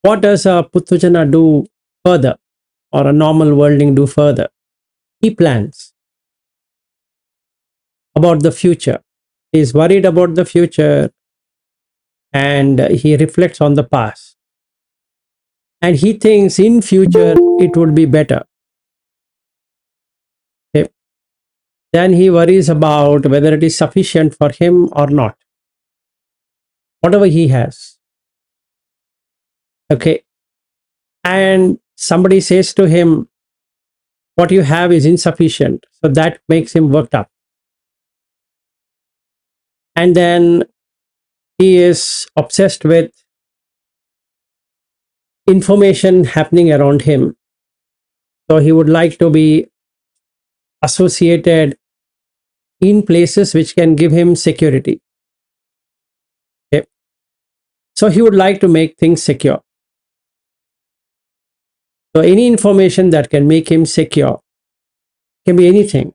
What does a Puthujana do further, or a normal worldling do further? He plans about the future. He is worried about the future, and he reflects on the past. And he thinks in future it would be better. Okay? Then he worries about whether it is sufficient for him or not. Whatever he has. Okay. And somebody says to him, what you have is insufficient. So that makes him worked up. And then he is obsessed with information happening around him. So he would like to be associated in places which can give him security. Okay. So he would like to make things secure. So any information that can make him secure can be anything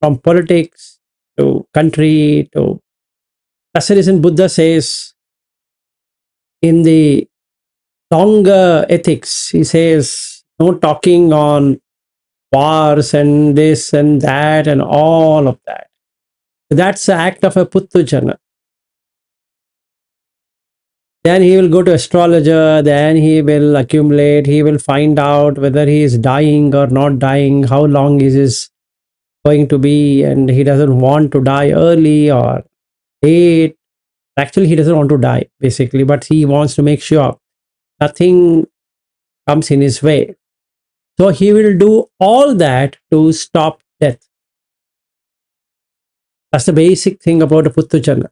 from politics to country to. That's the reason Buddha says in the Tonga ethics, he says no talking on wars and this and that and all of that. That's the act of a Puttujana. Then he will go to astrologer, then he will accumulate, he will find out whether he is dying or not dying, how long is his going to be, and he doesn't want to die early or late. Actually, he doesn't want to die, basically, but he wants to make sure nothing comes in his way. So he will do all that to stop death. That's the basic thing about a Puttujana.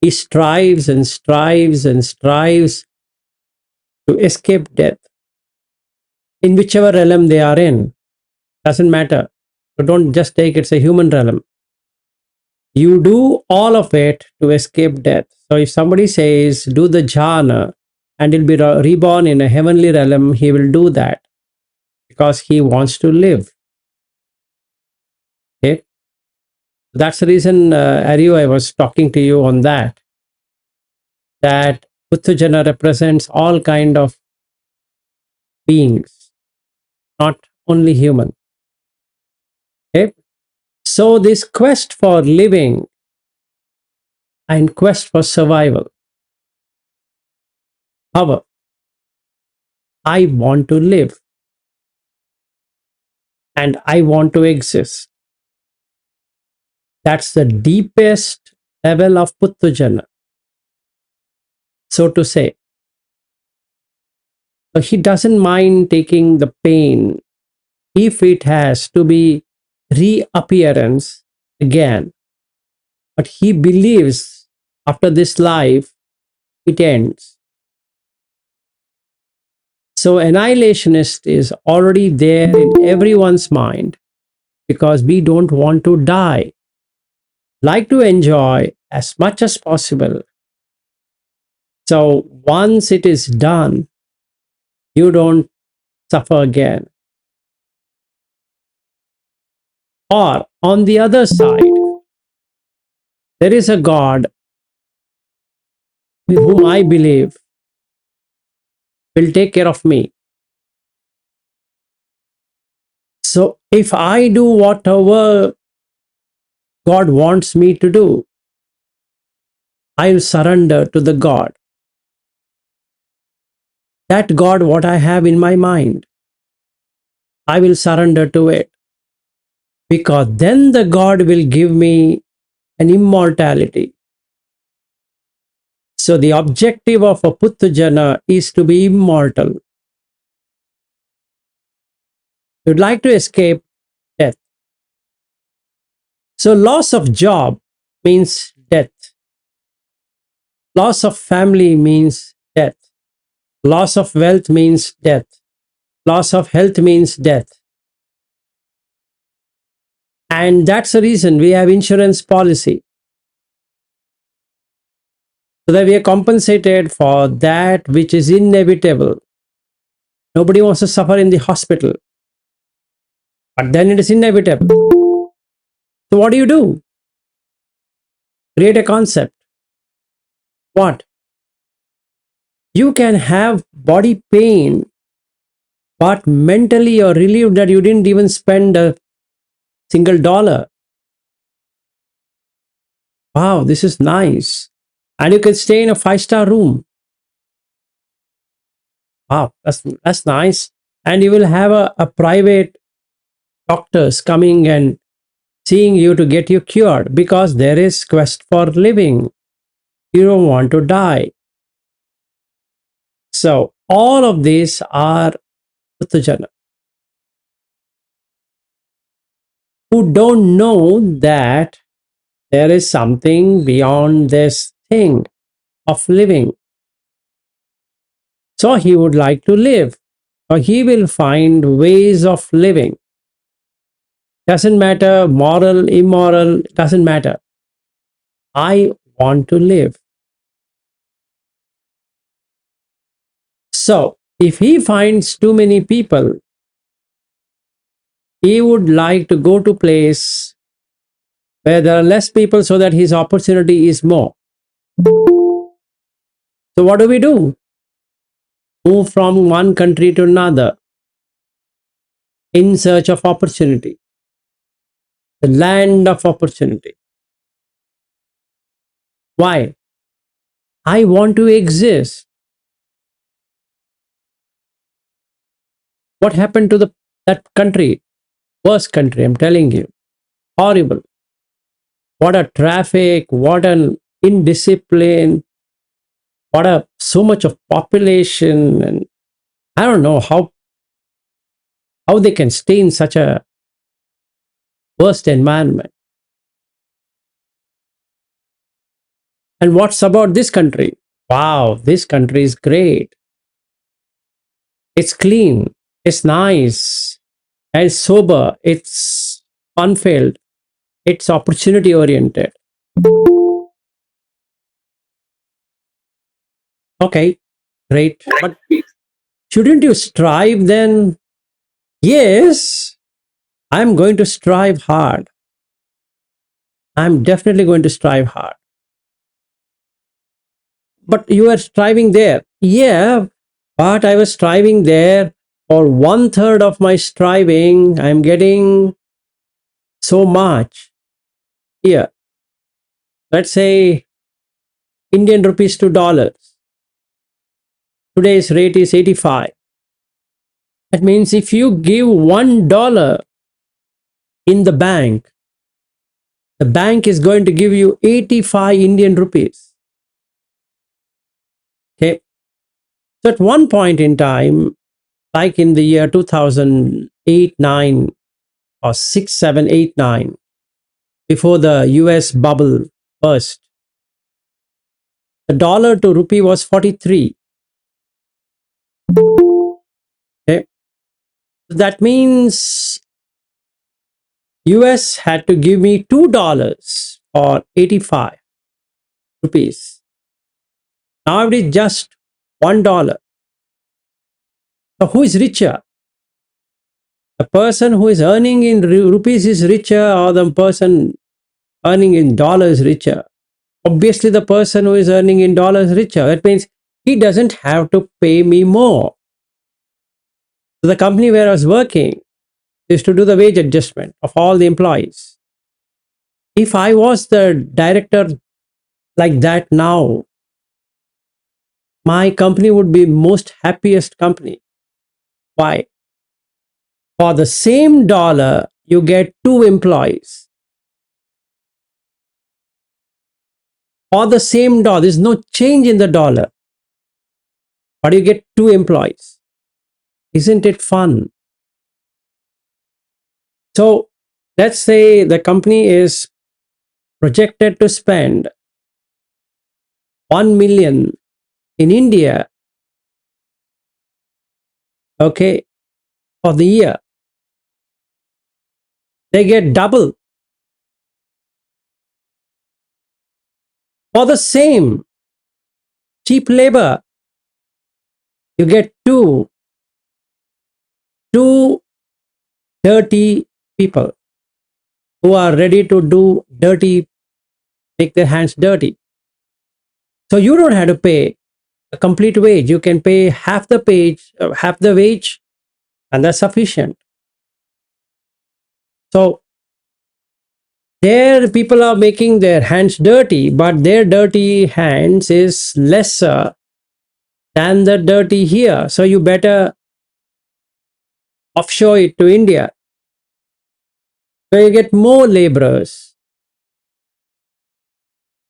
He strives and strives and strives to escape death in whichever realm they are in. Doesn't matter. So don't just take it's a human realm. You do all of it to escape death. So if somebody says, do the jhana and he'll be reborn in a heavenly realm, he will do that because he wants to live. Okay. That's the reason, Ariya, I was talking to you on that. That Puthujana represents all kind of beings, not only human. Okay. So this quest for living and quest for survival. However, I want to live and I want to exist. That's the deepest level of Puthujana, so to say. So he doesn't mind taking the pain if it has to be reappearance again. But he believes after this life, it ends. So annihilationist is already there in everyone's mind because we don't want to die. Like to enjoy as much as possible. So once it is done, you don't suffer again. Or on the other side, there is a God with whom I believe will take care of me. So if I do whatever God wants me to do, I will surrender to the God. That God, what I have in my mind, I will surrender to it. Because then the God will give me an immortality. So the objective of a Puthujana is to be immortal. You'd like to escape death. So loss of job means death. Loss of family means death. Loss of wealth means death. Loss of health means death. And that's the reason we have insurance policy. So that we are compensated for that which is inevitable. Nobody wants to suffer in the hospital. But then it is inevitable. So what do? Create a concept. What? You can have body pain, but mentally you're relieved that you didn't even spend a single dollar. Wow, this is nice. And you can stay in a five-star room. Wow, that's nice. And you will have a private doctors coming and seeing you to get you cured because there is quest for living. You don't want to die. So all of these are Puthujana who don't know that there is something beyond this thing of living. So he would like to live, or he will find ways of living. Doesn't matter, moral, immoral, doesn't matter. I want to live. So if he finds too many people, he would like to go to place where there are less people so that his opportunity is more. So what do? Move from one country to another in search of opportunity, the land of opportunity. Why? I want to exist. What happened to that country? Worst country, I'm telling you. Horrible. What a traffic, what an indiscipline, what a so much of population, and I don't know how they can stay in such a worst environment. And what's about this country? Wow, this country is great. It's clean, it's nice, and it's sober, it's fun-filled, it's opportunity oriented. Okay, great. But shouldn't you strive then? Yes, I'm going to strive hard. I'm definitely going to strive hard. But you are striving there. Yeah, but I was striving there for one third of my striving. I'm getting so much here. Let's say Indian rupees to dollars. Today's rate is 85. That means if you give $1 in the bank is going to give you 85 Indian rupees. Okay. So at one point in time, like in the year 2008, 9 or 6, 7, 8, 9, before the US bubble burst, the dollar to rupee was 43. Okay. That means US had to give me $2 or 85 rupees. Now it is just $1. So who is richer? The person who is earning in rupees is richer, or the person earning in dollars richer? Obviously, the person who is earning in dollars richer. That means he doesn't have to pay me more. So the company where I was working is to do the wage adjustment of all the employees. If I was the director like that now, my company would be most happiest company. Why? For the same dollar, you get 2 employees. For the same dollar, there's no change in the dollar, but you get 2 employees. Isn't it fun? So let's say the company is projected to spend 1 million in India, okay, for the year. They get double for the same cheap labor. You get two dirty people who are ready to do dirty, make their hands dirty. So you don't have to pay a complete wage. You can pay half the wage, and that's sufficient. So there, people are making their hands dirty, but their dirty hands is lesser than the dirty here. So you better offshore it to India, where you get more laborers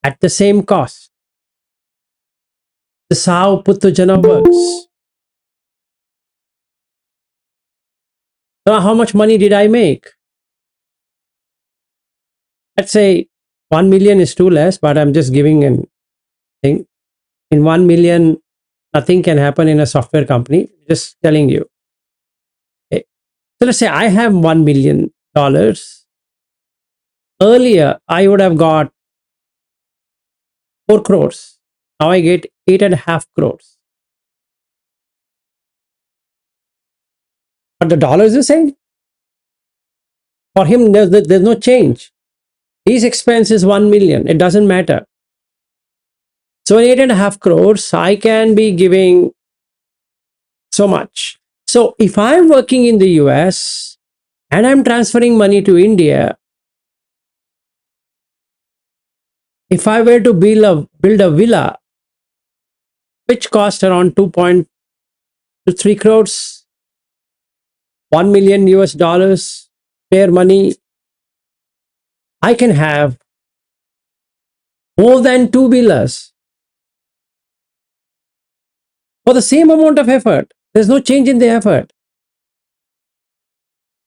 at the same cost. This is how Puttujana works. So how much money did I make? Let's say 1 million is too less, but I'm just giving an thing. In 1 million, nothing can happen in a software company. Just telling you. Okay. So let's say I have $1 million. Earlier, I would have got 4 crores. Now I get 8.5 crores. But the dollar is the same. For him, there's no change. His expense is 1 million. It doesn't matter. So in 8.5 crores, I can be giving so much. So if I'm working in the US and I'm transferring money to India, if I were to build a villa, which cost around 2.3 crores, 1 million US dollars, spare money, I can have more than 2 villas for the same amount of effort. There's no change in the effort.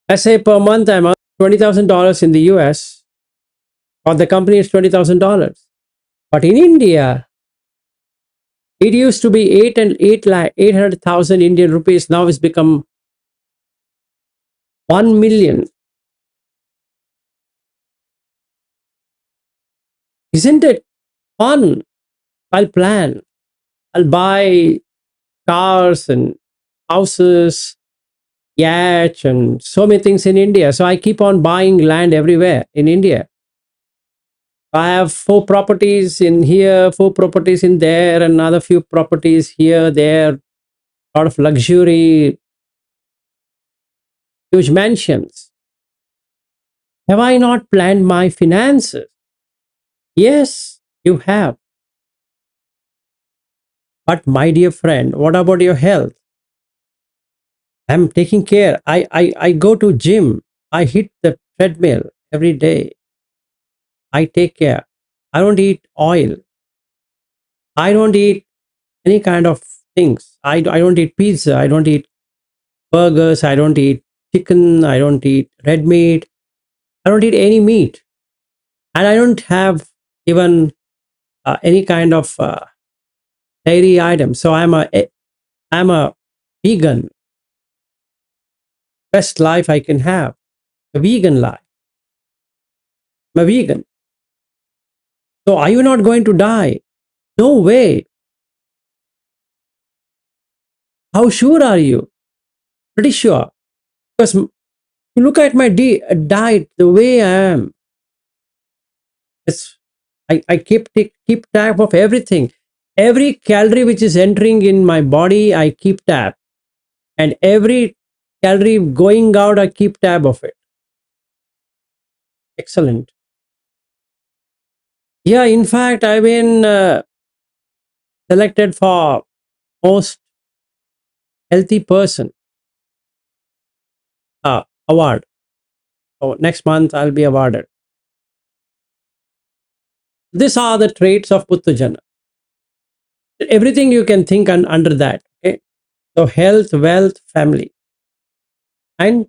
I say per month I'm earning $20,000 in the US, or the company is $20,000. But in India, it used to be 800,000 Indian rupees. Now it's become 1 million. Isn't it fun? I'll plan. I'll buy cars and houses, yachts, and so many things in India. So I keep on buying land everywhere in India. I have 4 properties in here, 4 properties in there, and another few properties here, there, a lot of luxury, huge mansions. Have I not planned my finances? Yes, you have. But my dear friend, what about your health? I'm taking care. I go to gym. I hit the treadmill every day. I take care. I don't eat oil. I don't eat any kind of things. I don't eat pizza. I don't eat burgers. I don't eat chicken. I don't eat red meat. I don't eat any meat. And I don't have even any kind of dairy item. So I'm a vegan. Best life I can have. A vegan life. I'm a vegan. So are you not going to die? No way. How sure are you? Pretty sure. Because you look at my diet, the way I am. It's, I keep tab of everything. Every calorie which is entering in my body, I keep tab. And every calorie going out, I keep tab of it. Excellent. Yeah, in fact, I've been selected for most healthy person award. So next month I'll be awarded. These are the traits of Puttujana. Everything you can think under that. Okay. So health, wealth, family, and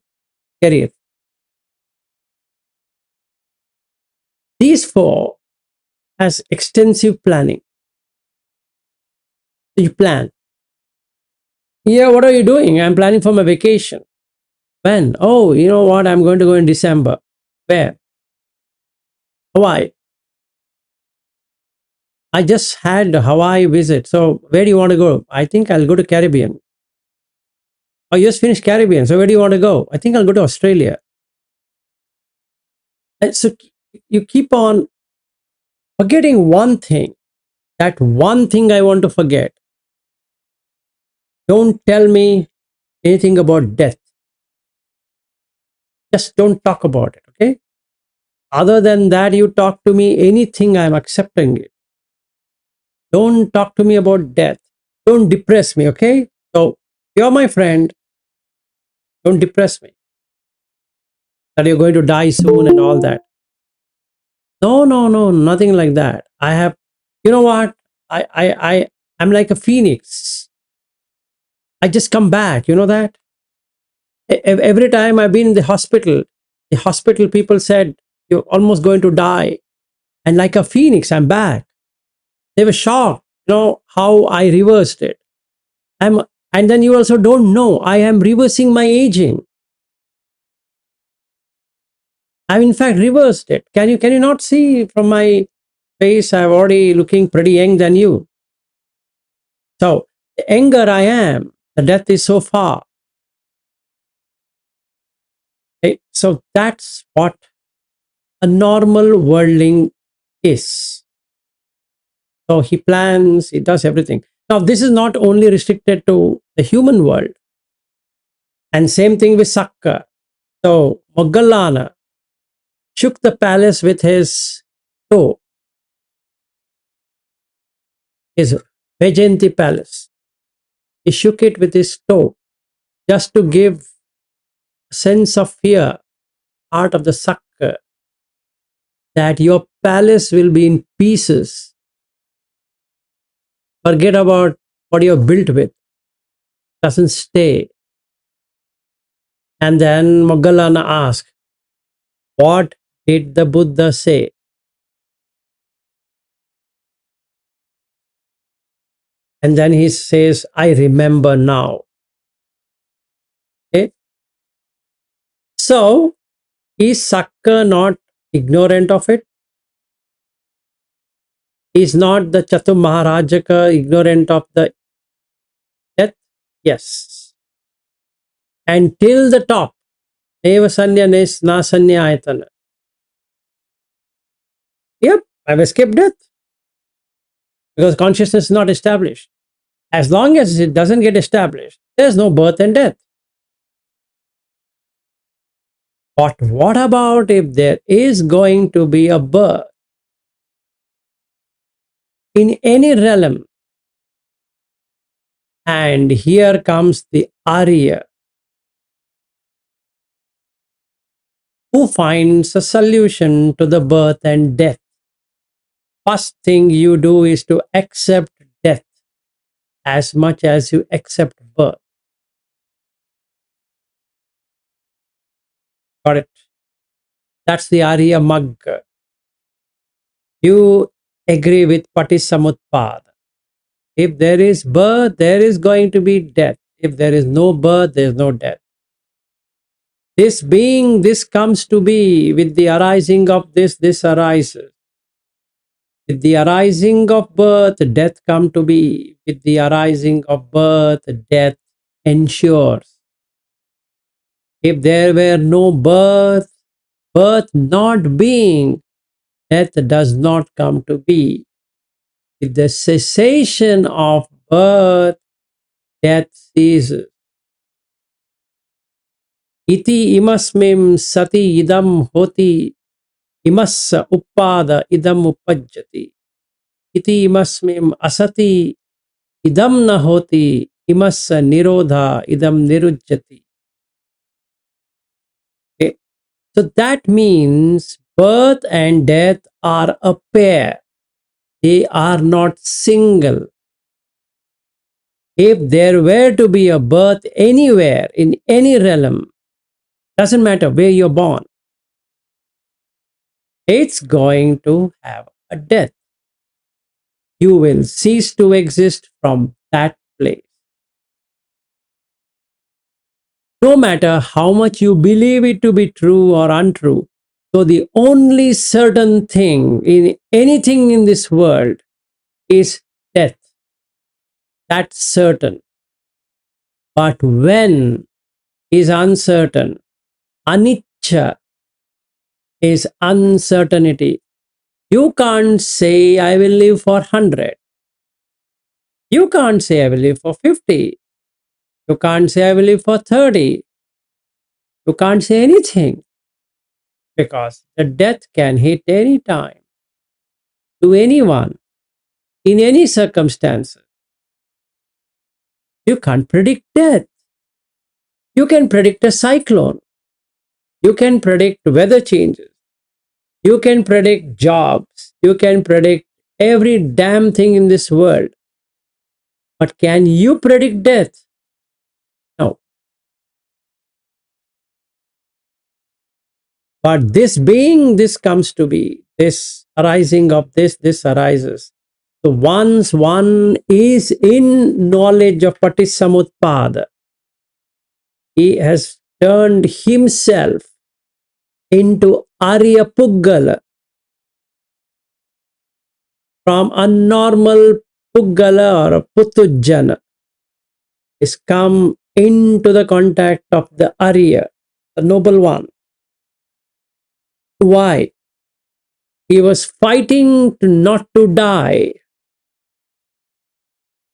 career. These 4 has extensive planning. You plan. Yeah, what are you doing? I'm planning for my vacation. When? Oh, you know what? I'm going to go in December. Where? Hawaii. I just had a Hawaii visit. So where do you want to go? I think I'll go to Caribbean. Oh, you just finished Caribbean. So where do you want to go? I think I'll go to Australia. And so you keep on forgetting one thing. That one thing I want to forget. Don't tell me anything about death. Just don't talk about it, okay? Other than that, you talk to me anything, I'm accepting it. Don't talk to me about death. Don't depress me, okay? So, you're my friend. Don't depress me that you're going to die soon and all that. No, no, no, nothing like that. I have, you know what? I'm like a phoenix. I just come back. You know that? Every time I've been in the hospital people said, you're almost going to die. And like a phoenix, I'm back. They were shocked, how I reversed it. I'm, and then you also don't know, I am reversing my aging. I've in fact reversed it. Can you not see from my face? I'm already looking pretty young than you. So the younger I am, the death is so far. Okay? So that's what a normal worldling is. So he plans, he does everything. Now, this is not only restricted to the human world, and same thing with Sakka. So Mogallana shook the palace with his toe, his Vajanti palace. He shook it with his toe just to give a sense of fear, heart of the Sakka, that your palace will be in pieces. Forget about what you're built with. Doesn't stay. And then Mogallana asked, what did the Buddha say? And then he says, I remember now. Okay? So, is Sakka not ignorant of it? Is not the Chatu Maharajaka ignorant of the death? Yes. And till the top, Neva Sanya Nes Na Sanya Ayatana. Yep, I've escaped death because consciousness is not established. As long as it doesn't get established, there's no birth and death. But what about if there is going to be a birth in any realm? And here comes the Ariya, who finds a solution to the birth and death. First thing you do is to accept death as much as you accept birth. Got it? That's the Ariya Magga. You agree with Patisamutpada. If there is birth, there is going to be death. If there is no birth, there is no death. This being, this comes to be. With the arising of this arises. With the arising of birth, death come to be. With the arising of birth, death ensures. If there were no birth, birth not being, death does not come to be. With the cessation of birth, death ceases. Iti imasmim sati idam hoti imassa uppada idam uppajjati. Iti imasmim asati idam na hoti imassa nirodha idam nirujjati. Okay. So that means birth and death are a pair. They are not single. If there were to be a birth anywhere in any realm, doesn't matter where you're born, it's going to have a death. You will cease to exist from that place. No matter how much you believe it to be true or untrue. So the only certain thing in anything in this world is death. That's certain. But when is uncertain. Anicca is uncertainty. You can't say I will live for 100. You can't say I will live for 50. You can't say, I will live for 30. You can't say anything because the death can hit any time to anyone in any circumstances. You can't predict death. You can predict a cyclone. You can predict weather changes. You can predict jobs. You can predict every damn thing in this world. But can you predict death? No. But this being, this comes to be, this arising of this arises. So once one is in knowledge of Patissamutpada, he has turned himself into Ariya puggala, from a normal puggala or a putujjana, is come into the contact of the Ariya, the noble one. Why? He was fighting to not to die.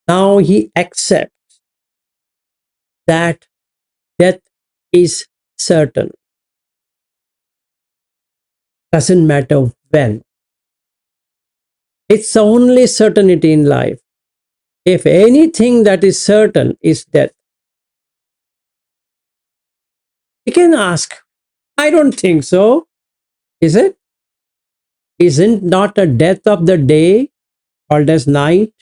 Now he accepts that death is certain. Doesn't matter when. It's the only certainty in life. If anything that is certain is death, you can ask, I don't think so. Is it? Isn't not a death of the day called as night?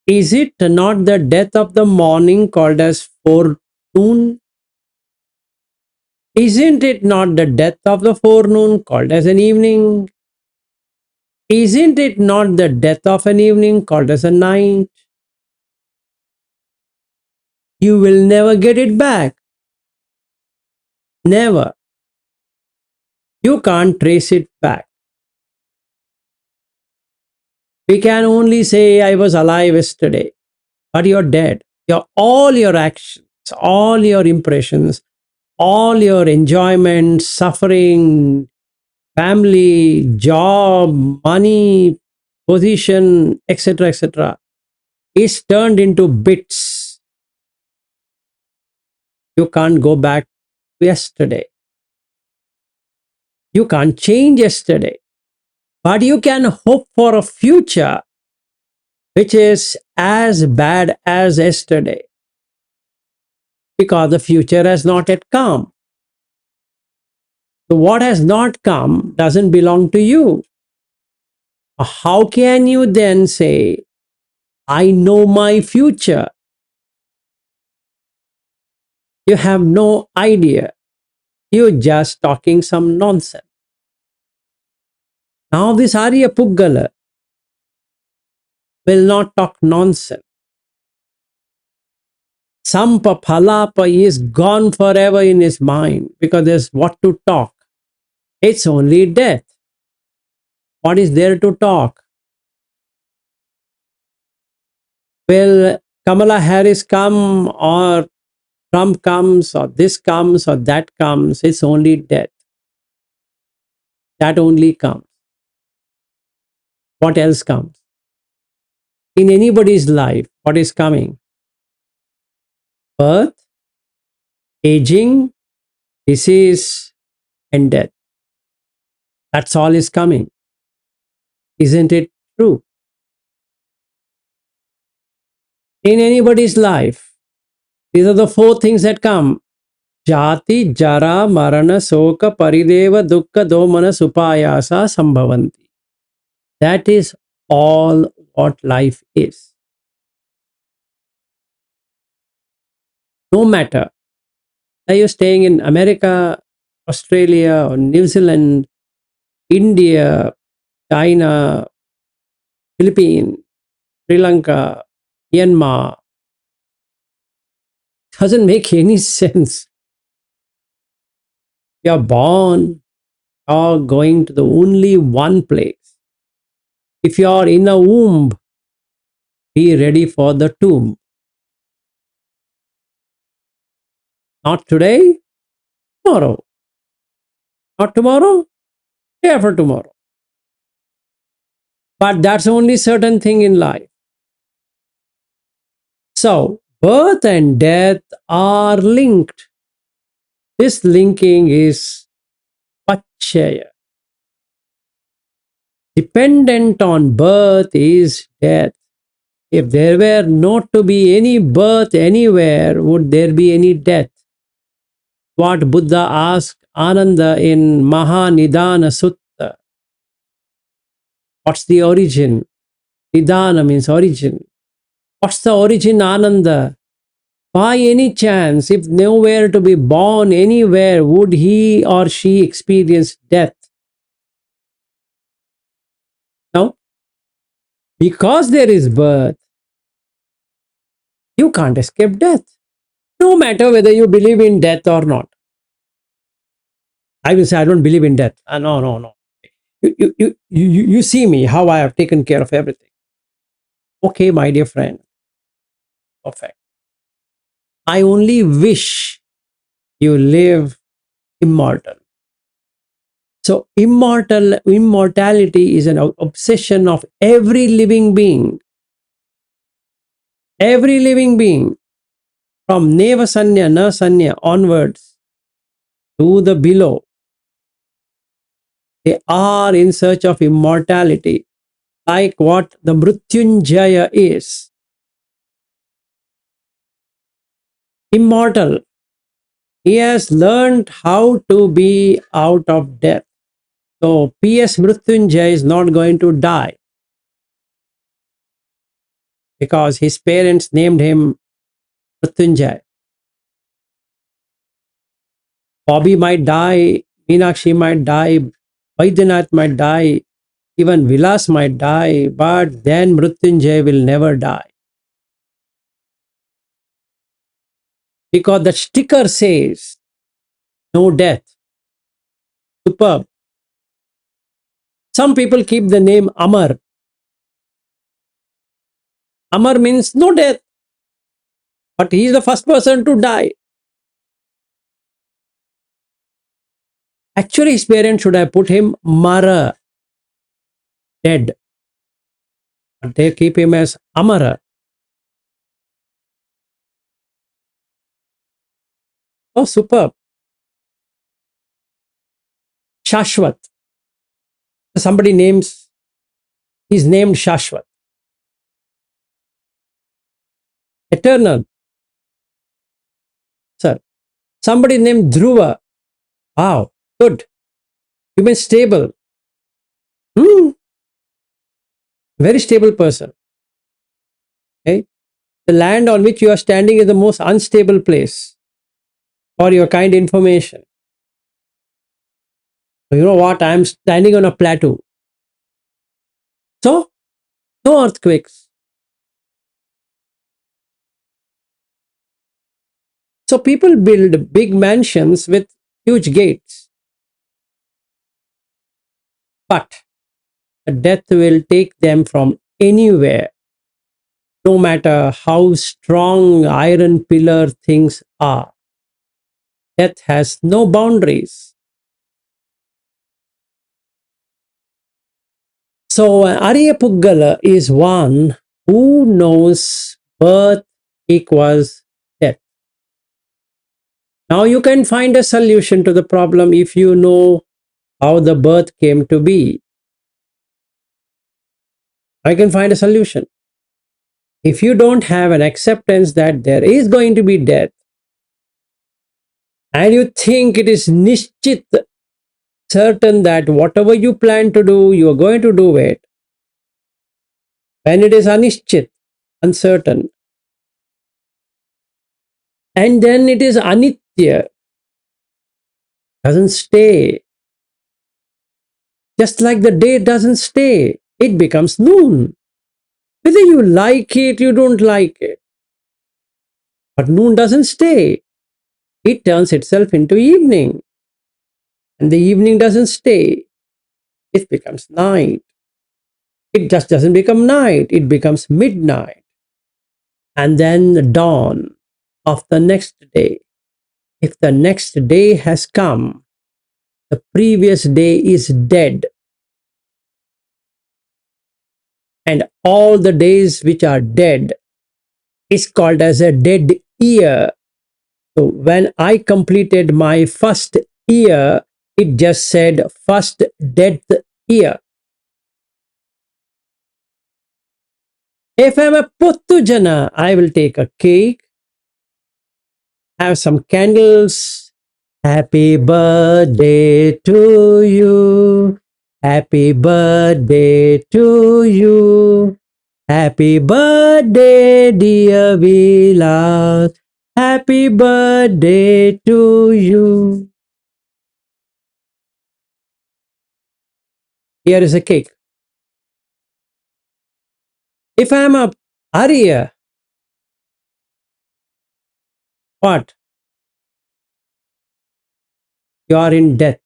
Is it not the death of the morning called as forenoon? Isn't it not the death of the forenoon called as an evening? Isn't it not the death of an evening called as a night? You will never get it back. Never. You can't trace it back. We can only say, I was alive yesterday, but you're dead. All your actions, all your impressions, all your enjoyment, suffering, family, job, money, position, etc., is turned into bits. You can't go back to yesterday. You can't change yesterday, but you can hope for a future which is as bad as yesterday because the future has not yet come. So, what has not come doesn't belong to you. How can you then say, I know my future? You have no idea. You're just talking some nonsense. Now, this Ariya Puggala will not talk nonsense. Sampa Phalapa is gone forever in his mind because there's what to talk. It's only death. What is there to talk? Will Kamala Harris come or Trump comes or this comes or that comes? It's only death. That only comes. What else comes? In anybody's life, what is coming? Birth, aging, disease, and death. That's all is coming. Isn't it true? In anybody's life, these are the four things that come. Jati, Jara, Marana, Soka, Parideva, Dukkha, Domana, Supayasa, Sambhavanti. That is all what life is. No matter are you staying in America, Australia, or New Zealand, India, China, Philippines, Sri Lanka, Myanmar, doesn't make any sense. You're born or going to the only one place. If you're in a womb, be ready for the tomb. Not today, tomorrow. Not tomorrow, day after tomorrow. But that's only certain thing in life. So, Birth and death are linked. This linking is pachaya. Dependent on birth is death. If there were not to be any birth anywhere, would there be any death? What Buddha asked Ananda in Mahanidana Sutta. What's the origin? Nidana means origin. What's the origin, Ananda? By any chance, if nowhere to be born anywhere, would he or she experience death? No. Because there is birth, you can't escape death. No matter whether you believe in death or not. I will say, I don't believe in death. No, no, no. You see me, how I have taken care of everything. Okay, my dear friend. Perfect. I only wish you live immortal. So immortality is an obsession of every living being. Every living being, from Neva Sanya, Na Sanya onwards to the below, they are in search of immortality, like what the Mrityunjaya is. Immortal. He has learned how to be out of death. So P.S. Mrityunjay is not going to die because his parents named him Mrityunjay. Bobby might die, Meenakshi might die, Vaidyanath might die, even Vilas might die, but then Mrityunjay will never die. Because the sticker says, no death. Superb. Some people keep the name Amar. Amar means no death. But he is the first person to die. Actually, his parents should have put him Mara, dead. But they keep him as Amara. Oh, superb. Shashwat. Somebody names, he's named Shashwat. Eternal. Sir. Somebody named Dhruva. Wow, good. You mean stable. Very stable person. Okay. The land on which you are standing is the most unstable place for your kind information. So you know what? I am standing on a plateau. So, no earthquakes. So people build big mansions with huge gates. But death will take them from anywhere, no matter how strong iron pillar things are. Death has no boundaries. So Ariya Puggala is one who knows birth equals death. Now you can find a solution to the problem if you know how the birth came to be. I can find a solution. If you don't have an acceptance that there is going to be death, and you think it is nishchit, certain that whatever you plan to do, you are going to do it. When it is anishchit, uncertain, and then it is anitya, doesn't stay. Just like the day doesn't stay, it becomes noon. Whether you like it, you don't like it. But noon doesn't stay. It turns itself into evening. And the evening doesn't stay. It becomes night. It just doesn't become night. It becomes midnight. And then the dawn of the next day. If the next day has come, the previous day is dead. And all the days which are dead, is called as a dead year. So when I completed my first year, it just said first death year. If I'm a Puttujana, I will take a cake, have some candles. Happy birthday to you. Happy birthday to you. Happy birthday, dear Vilas. Happy birthday to you. Here is a cake. If I am a Ariya, what? You are in death,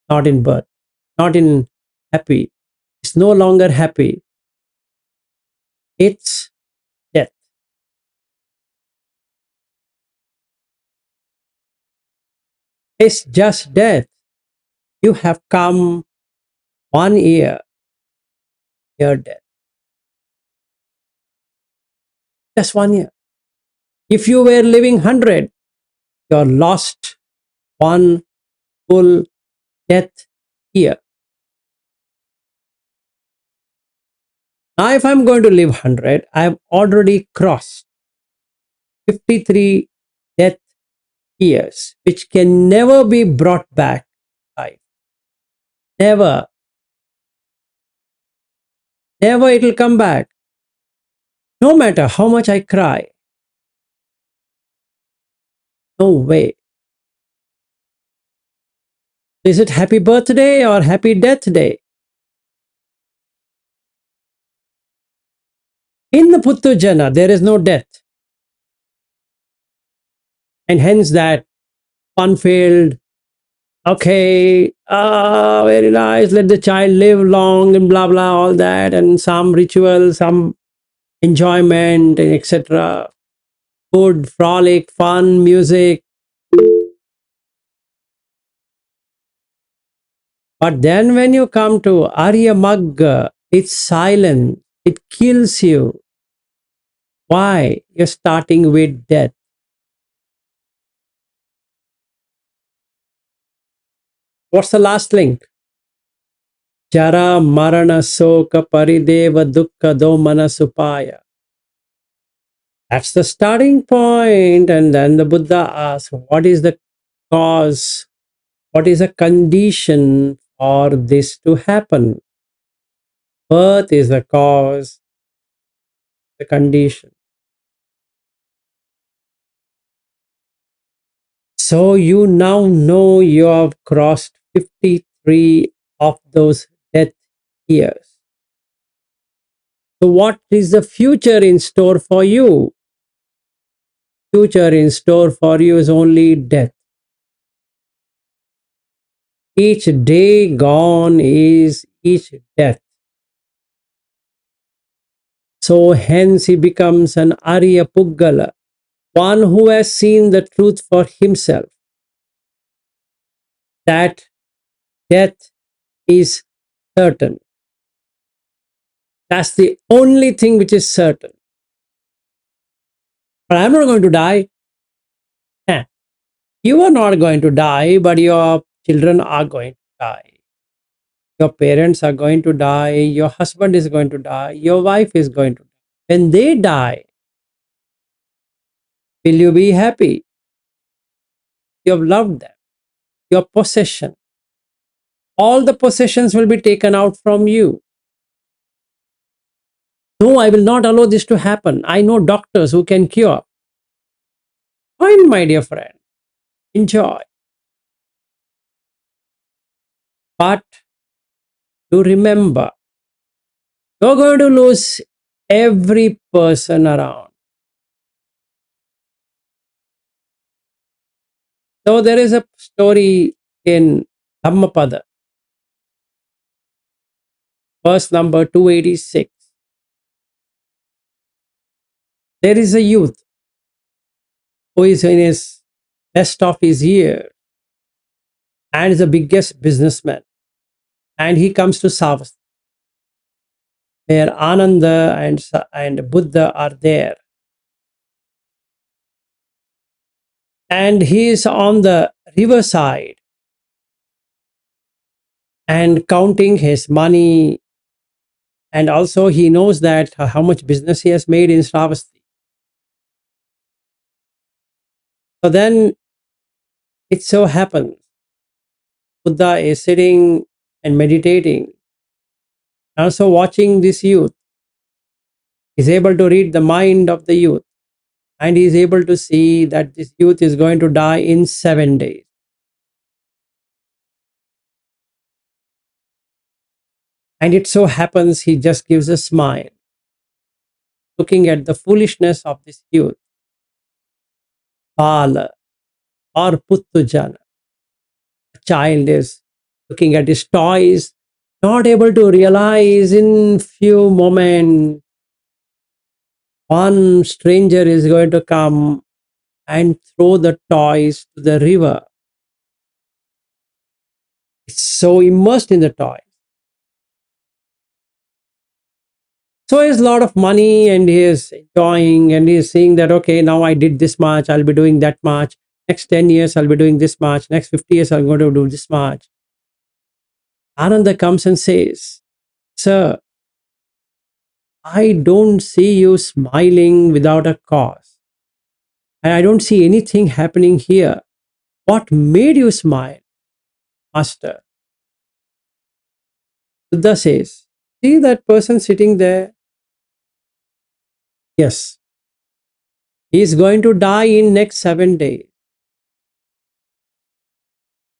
not in birth, not in happy. It's no longer happy. It's death. It's just death. You have come 1 year, you're dead. Just 1 year. If you were living 100, you're lost one full death year. Now, if I'm going to live 100, I've already crossed 53 death years, which can never be brought back. Life. Never, never it'll come back. No matter how much I cry, no way. Is it happy birthday or happy death day? In the Puttujana, there is no death. And hence that fun-filled, okay, very nice, let the child live long and blah, blah, all that, and some ritual, some enjoyment, etc. Food, frolic, fun, music. But then when you come to Arya Magga, it's silent. It kills you. Why? You're starting with death. What's the last link? Jara Marana Soka Parideva Dukkha Domana Supaya. That's the starting point. And then the Buddha asks, what is the cause? What is a condition for this to happen? Birth is the cause, the condition. So you now know you have crossed 53 of those death years. So what is the future in store for you? Future in store for you is only death. Each day gone is each death. So hence he becomes an Ariya puggala, one who has seen the truth for himself, that death is certain. That's the only thing which is certain. But I'm not going to die. Eh, you are not going to die, but your children are going to die. Your parents are going to die. Your husband is going to die. Your wife is going to die. When they die, will you be happy? You have loved them. Your possession. All the possessions will be taken out from you. No, I will not allow this to happen. I know doctors who can cure. Fine, my dear friend. Enjoy. But to remember, you're going to lose every person around. So there is a story in Dhammapada, verse number 286. There is a youth who is in his best of his year and is the biggest businessman. And he comes to Savas. where Ananda and Buddha are there. And he is on the riverside and counting his money. And also, he knows that how much business he has made in Sravasti. So then it so happens Buddha is sitting and meditating, also watching this youth. He's able to read the mind of the youth, and he is able to see that this youth is going to die in 7 days. And it so happens he just gives a smile, looking at the foolishness of this youth. Bala or Puttujana, a child is looking at his toys, not able to realize in few moments one stranger is going to come and throw the toys to the river. It's so immersed in the toy. So he has a lot of money and he is enjoying and he is saying that, okay, now I did this much, I'll be doing that much. Next 10 years, I'll be doing this much. Next 50 years, I'm going to do this much. Ananda comes and says, Sir, I don't see you smiling without a cause. And I don't see anything happening here. What made you smile, Master? Buddha says, See that person sitting there? Yes, he is going to die in next 7 days.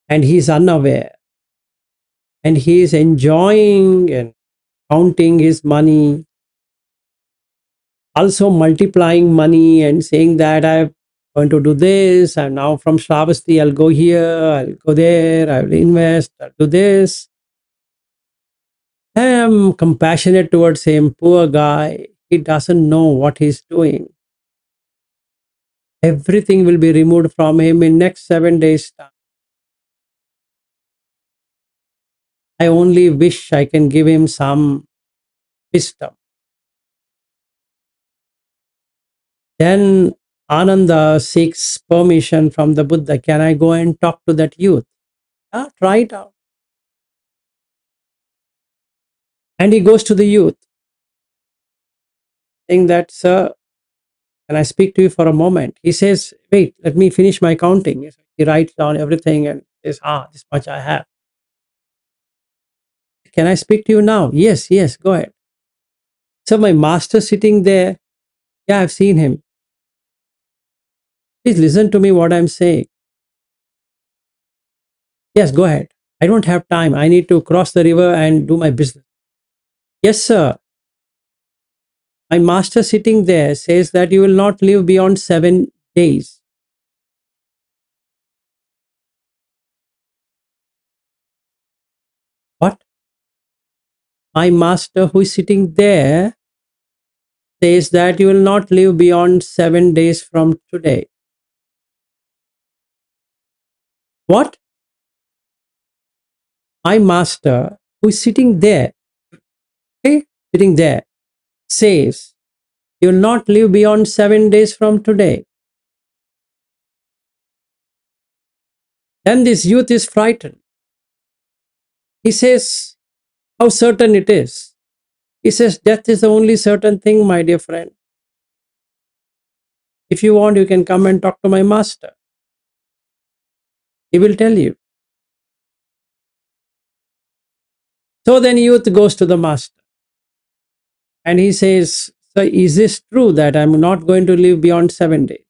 And he is unaware. And he is enjoying and counting his money, also multiplying money and saying that I'm going to do this. And now from Shravasti, I'll go here, I'll go there, I will invest, I'll do this. I am compassionate towards him, poor guy. He doesn't know what he's doing. Everything will be removed from him in next 7 days' time. I only wish I can give him some wisdom. Then Ananda seeks permission from the Buddha. Can I go and talk to that youth? Ah, try it out. And he goes to the youth, saying that, Sir, can I speak to you for a moment? He says, Wait, let me finish my counting. He writes down everything and says, this much I have. Can I speak to you now? Yes, yes, go ahead. So my master sitting there, yeah, I've seen him. Please listen to me what I'm saying. Yes, go ahead. I don't have time. I need to cross the river and do my business. Yes, sir. My master sitting there says that you will not live beyond 7 days. What? My master who is sitting there says that you will not live beyond 7 days from today. What? My master who is sitting there, okay, sitting there, says you will not live beyond 7 days from today. Then this youth is frightened. He says, how certain it is. He says, death is the only certain thing, my dear friend. If you want, you can come and talk to my master. He will tell you. So then youth goes to the master and he says, Sir, is this true that I'm not going to live beyond 7 days?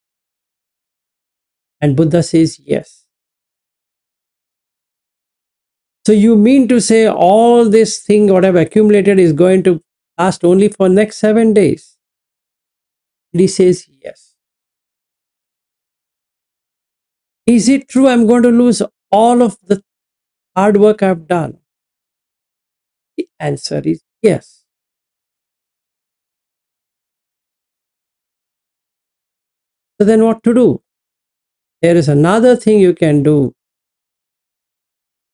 And Buddha says, yes. So you mean to say all this thing, what I've accumulated, is going to last only for next 7 days? And he says, yes. Is it true I'm going to lose all of the hard work I've done? The answer is yes. So then what to do? There is another thing you can do.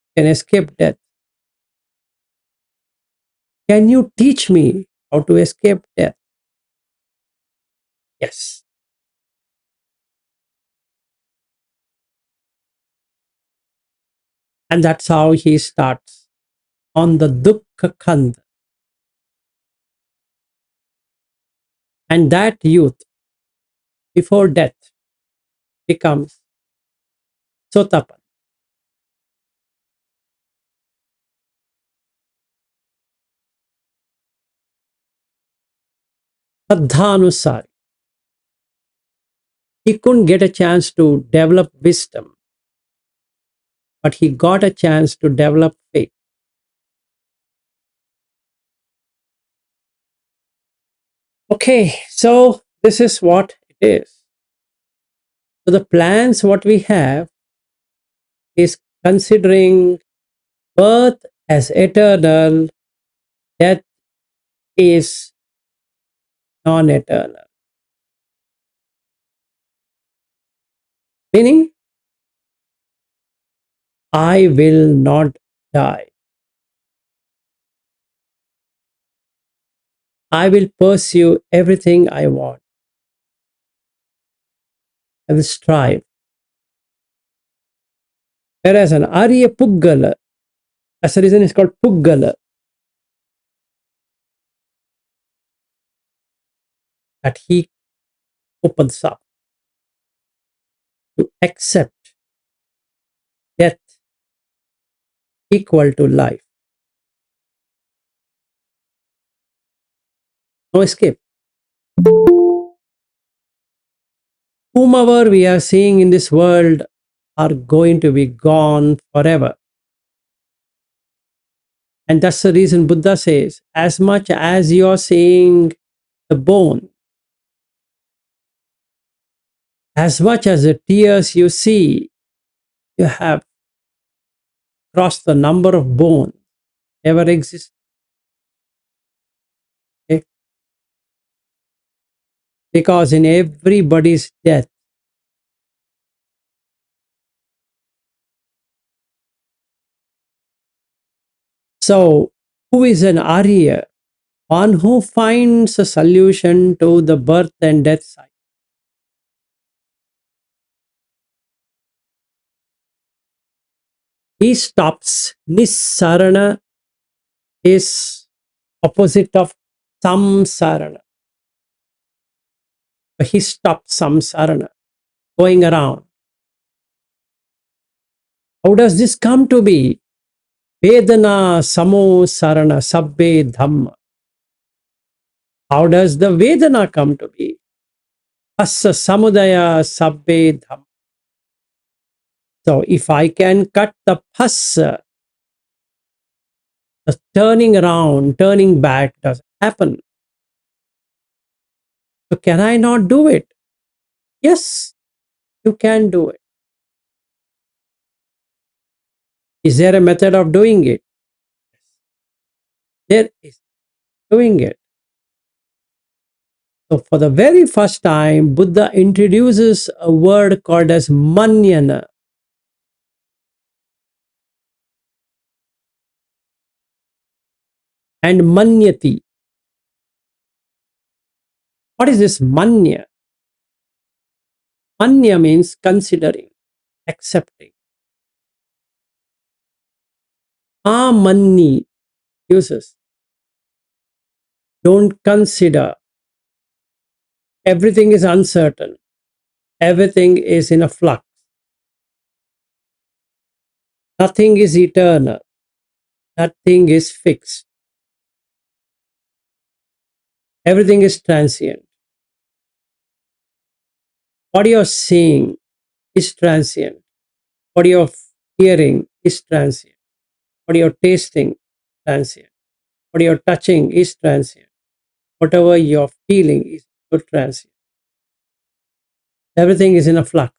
You can escape death. Can you teach me how to escape death. Yes. And that's how he starts on the Dukkha Kand. And that youth before death becomes Sotapan. Sadhanusari. He couldn't get a chance to develop wisdom, but he got a chance to develop faith. Okay, so this is what it is. So the plans what we have is considering birth as eternal, death is non-eternal. Meaning, I will not die. I will pursue everything I want. I will strive. Whereas an Ariya puggala, that's the reason it's called puggala, that he opens up to accept death equal to life. No escape. Whomever we are seeing in this world are going to be gone forever. And that's the reason Buddha says, as much as you're seeing the bone, as much as the tears you see, you have crossed the number of bones ever exist. Okay? Because in everybody's death, so who is an Arya? One who finds a solution to the birth and death cycle. He stops. Nissarana is opposite of samsarana. He stops samsarana, going around. How does this come to be? Vedana samo sarana sabbe dhamma. How does the Vedana come to be? Assa samudaya sabbe dhamma. So if I can cut the phassa, the turning around, turning back doesn't happen. So can I not do it? Yes, you can do it. Is there a method of doing it? There is doing it. So for the very first time, Buddha introduces a word called as manyana. And manyati. What is this manya? Manya means considering, accepting. Amanni uses. Don't consider. Everything is uncertain. Everything is in a flux. Nothing is eternal. Nothing is fixed. Everything is transient. What you're seeing is transient. What you're hearing is transient. What you're tasting, transient. What you're touching is transient. Whatever you're feeling is transient. Everything is in a flux.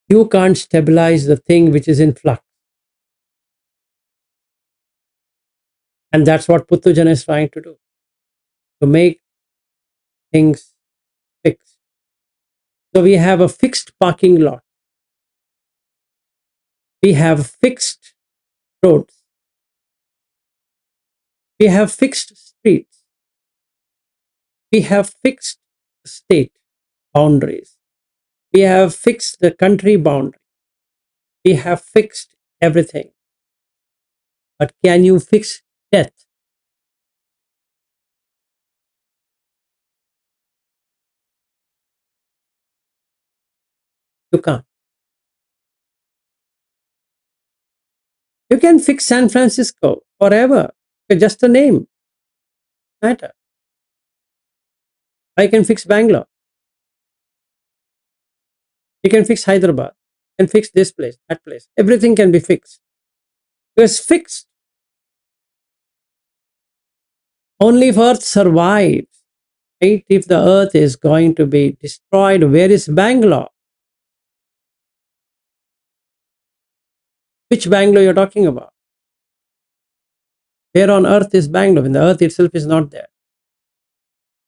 You can't stabilize the thing which is in flux. And that's what Puthujana is trying to do, to make things fixed. So we have a fixed parking lot. We have fixed roads. We have fixed streets. We have fixed state boundaries. We have fixed the country boundary. We have fixed everything. But can you fix death? You can't. You can fix San Francisco forever. It's just a name matter. I can fix Bangalore. You can fix Hyderabad. You can fix this place, that place. Everything can be fixed. Because fixed. Only if Earth survives. Right? If the Earth is going to be destroyed, where is Bangalore? Which Bangalore you're talking about? Where on Earth is Bangalore when the Earth itself is not there?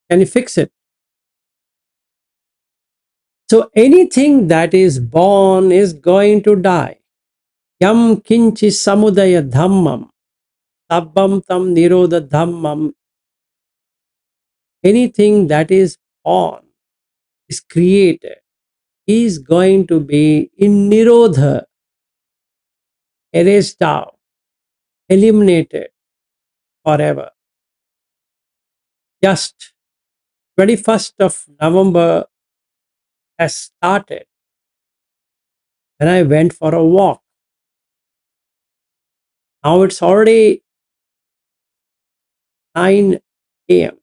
Can you fix it? So anything that is born is going to die. Yam kinchi samudaya dhammam, sabbam tam nirodha dhammam. Anything that is born is created is going to be in nirodha, erased out, eliminated forever. Just 21st of November has started when I went for a walk. Now it's already 9 a.m.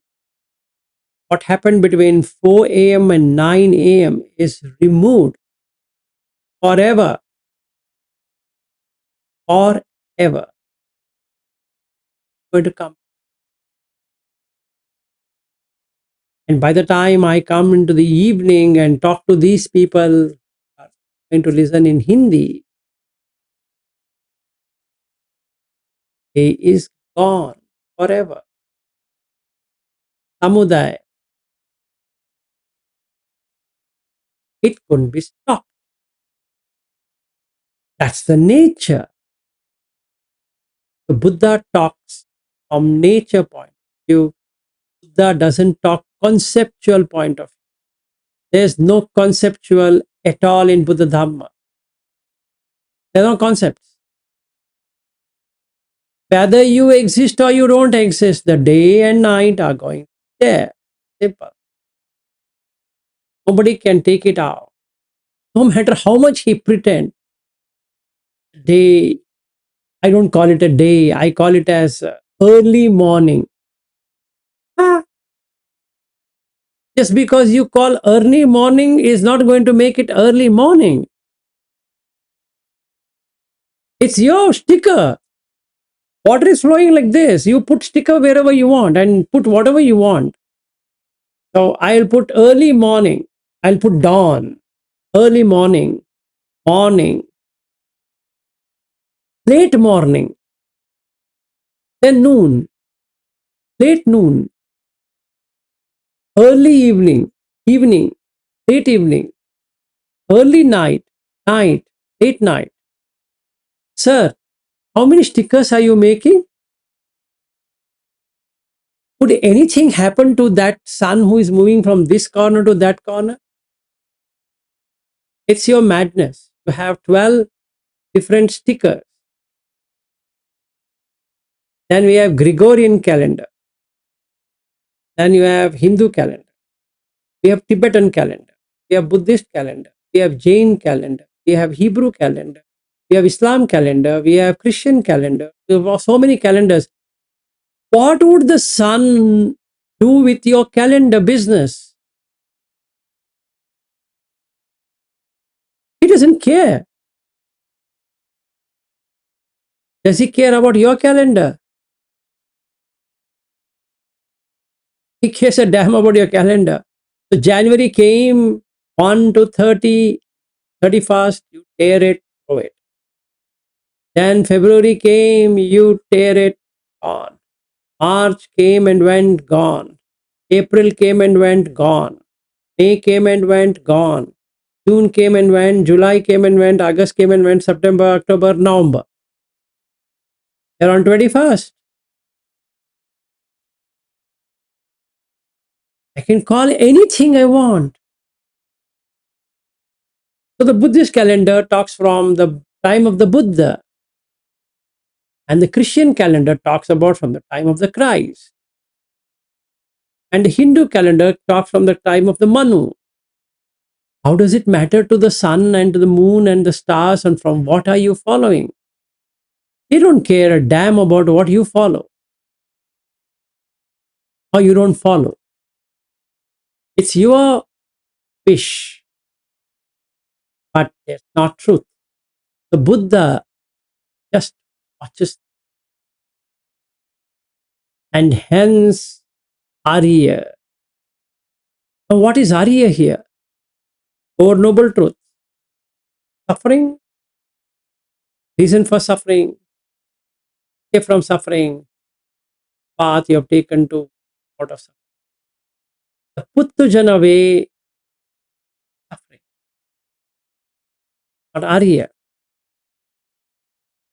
What happened between 4 a.m. and 9 a.m. is removed forever. Forever. Going to come. And by the time I come into the evening and talk to these people, are going to listen in Hindi, he is gone forever. Samudaya. It couldn't be stopped. That's the nature. The Buddha talks from nature point of view. Buddha doesn't talk conceptual point of view. There's no conceptual at all in Buddha Dhamma. There are no concepts. Whether you exist or you don't exist, the day and night are going there. Simple. Nobody can take it out. No matter how much he pretend, day, I don't call it a day, I call it as early morning. Ah, just because you call early morning is not going to make it early morning. It's your sticker. Water is flowing like this. You put sticker wherever you want and put whatever you want. So I'll put early morning. I'll put dawn, early morning, morning, late morning, then noon, late noon, early evening, evening, late evening, early night, night, late night. Sir, how many stickers are you making? Would anything happen to that sun who is moving from this corner to that corner? It's your madness to have 12 different stickers. Then we have Gregorian calendar. Then you have Hindu calendar. We have Tibetan calendar. We have Buddhist calendar. We have Jain calendar. We have Hebrew calendar. We have Islam calendar. We have Christian calendar. We have so many calendars. What would the sun do with your calendar business? He doesn't care. Does he care about your calendar? He cares a damn about your calendar. So January came 1 to 30, 31st, you tear it, throw it. Then February came, you tear it, gone. March came and went, gone. April came and went, gone. May came and went, gone. June came and went, July came and went, August came and went, September, October, November. You're on 21st. can call anything I want. So the Buddhist calendar talks from the time of the Buddha, and the Christian calendar talks about from the time of the Christ, and the Hindu calendar talks from the time of the Manu. How does it matter to the sun and to the moon and the stars, and from what are you following? They don't care a damn about what you follow or you don't follow. It's your wish, but it's not truth. The Buddha just watches, and hence Ariya. Now, what is Ariya here? Four noble truths: suffering, reason for suffering, escape from suffering, path you have taken to out of suffering. The Puttujana way, suffering, not Ariya.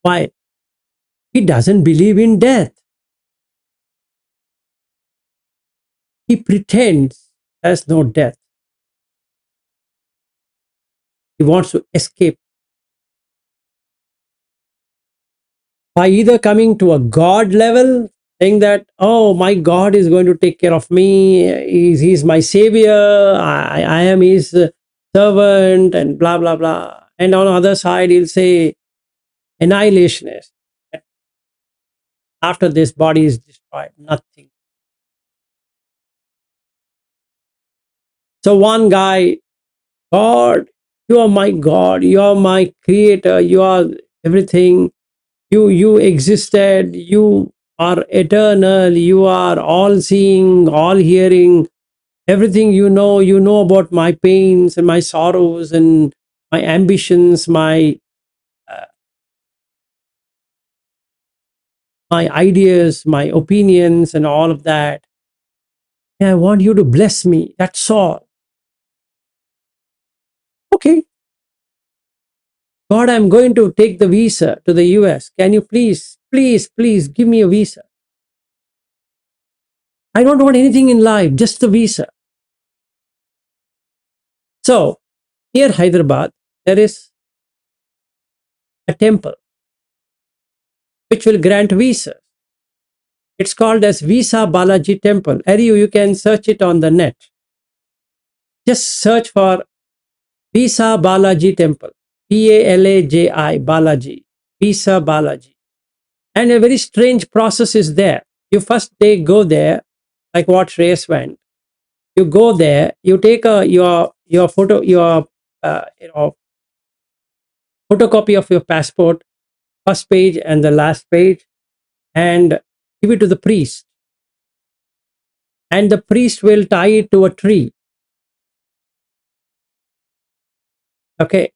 Why? He doesn't believe in death. He pretends there's no death. He wants to escape by either coming to a God level, saying that, oh, my God is going to take care of me, he's my savior, I am his servant, and blah, blah, blah. And on the other side, he'll say, annihilationist. After this body is destroyed, nothing. So one guy, God, you are my God, you are my creator, you are everything. You existed, you are eternal, you are all seeing, all hearing, everything you know about my pains and my sorrows and my ambitions, uh, my ideas, my opinions, and all of that. And I want you to bless me. That's all. Okay, God, I'm going to take the visa to the US. Can you please give me a visa? I don't want anything in life, just the visa. So, near Hyderabad, there is a temple which will grant visas. It's called as Visa Balaji Temple. Ariya, you can search it on the net. Just search for Visa Balaji Temple. Balaji, Balaji. Visa Balaji. And a very strange process is there. You first go there, like what Shreyas went. You go there, you take your photo, your photocopy of your passport, first page and the last page, and give it to the priest. And the priest will tie it to a tree. Okay.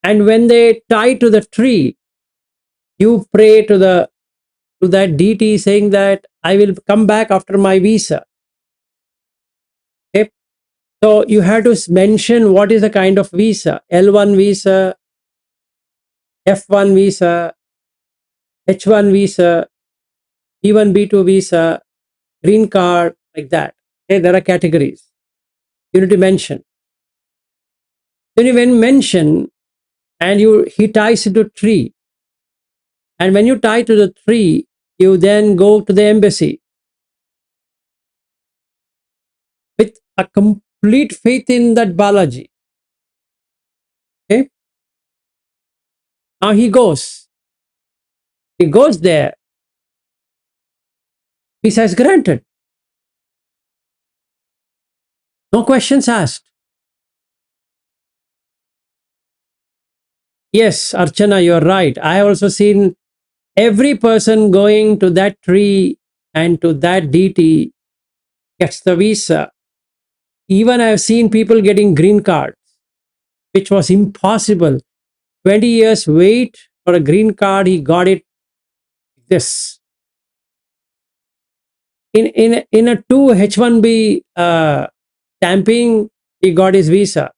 And when they tie to the tree, you pray to that deity saying that I will come back after my visa. Okay. So you have to mention what is the kind of visa: L1 visa, F1 visa, H1 visa, E1, B2 visa, green card, like that. Okay, there are categories. You need to mention. Then you mention, and he ties it to a tree. And when you tie to the tree, you then go to the embassy with a complete faith in that Balaji. Okay. Now he goes. He goes there. He says, granted. No questions asked. Yes, Archana, you're right. I have also seen every person going to that tree and to that deity gets the visa. Even I have seen people getting green cards, which was impossible. 20 years wait for a green card, he got it this. In a 2 H1B stamping, he got his visa.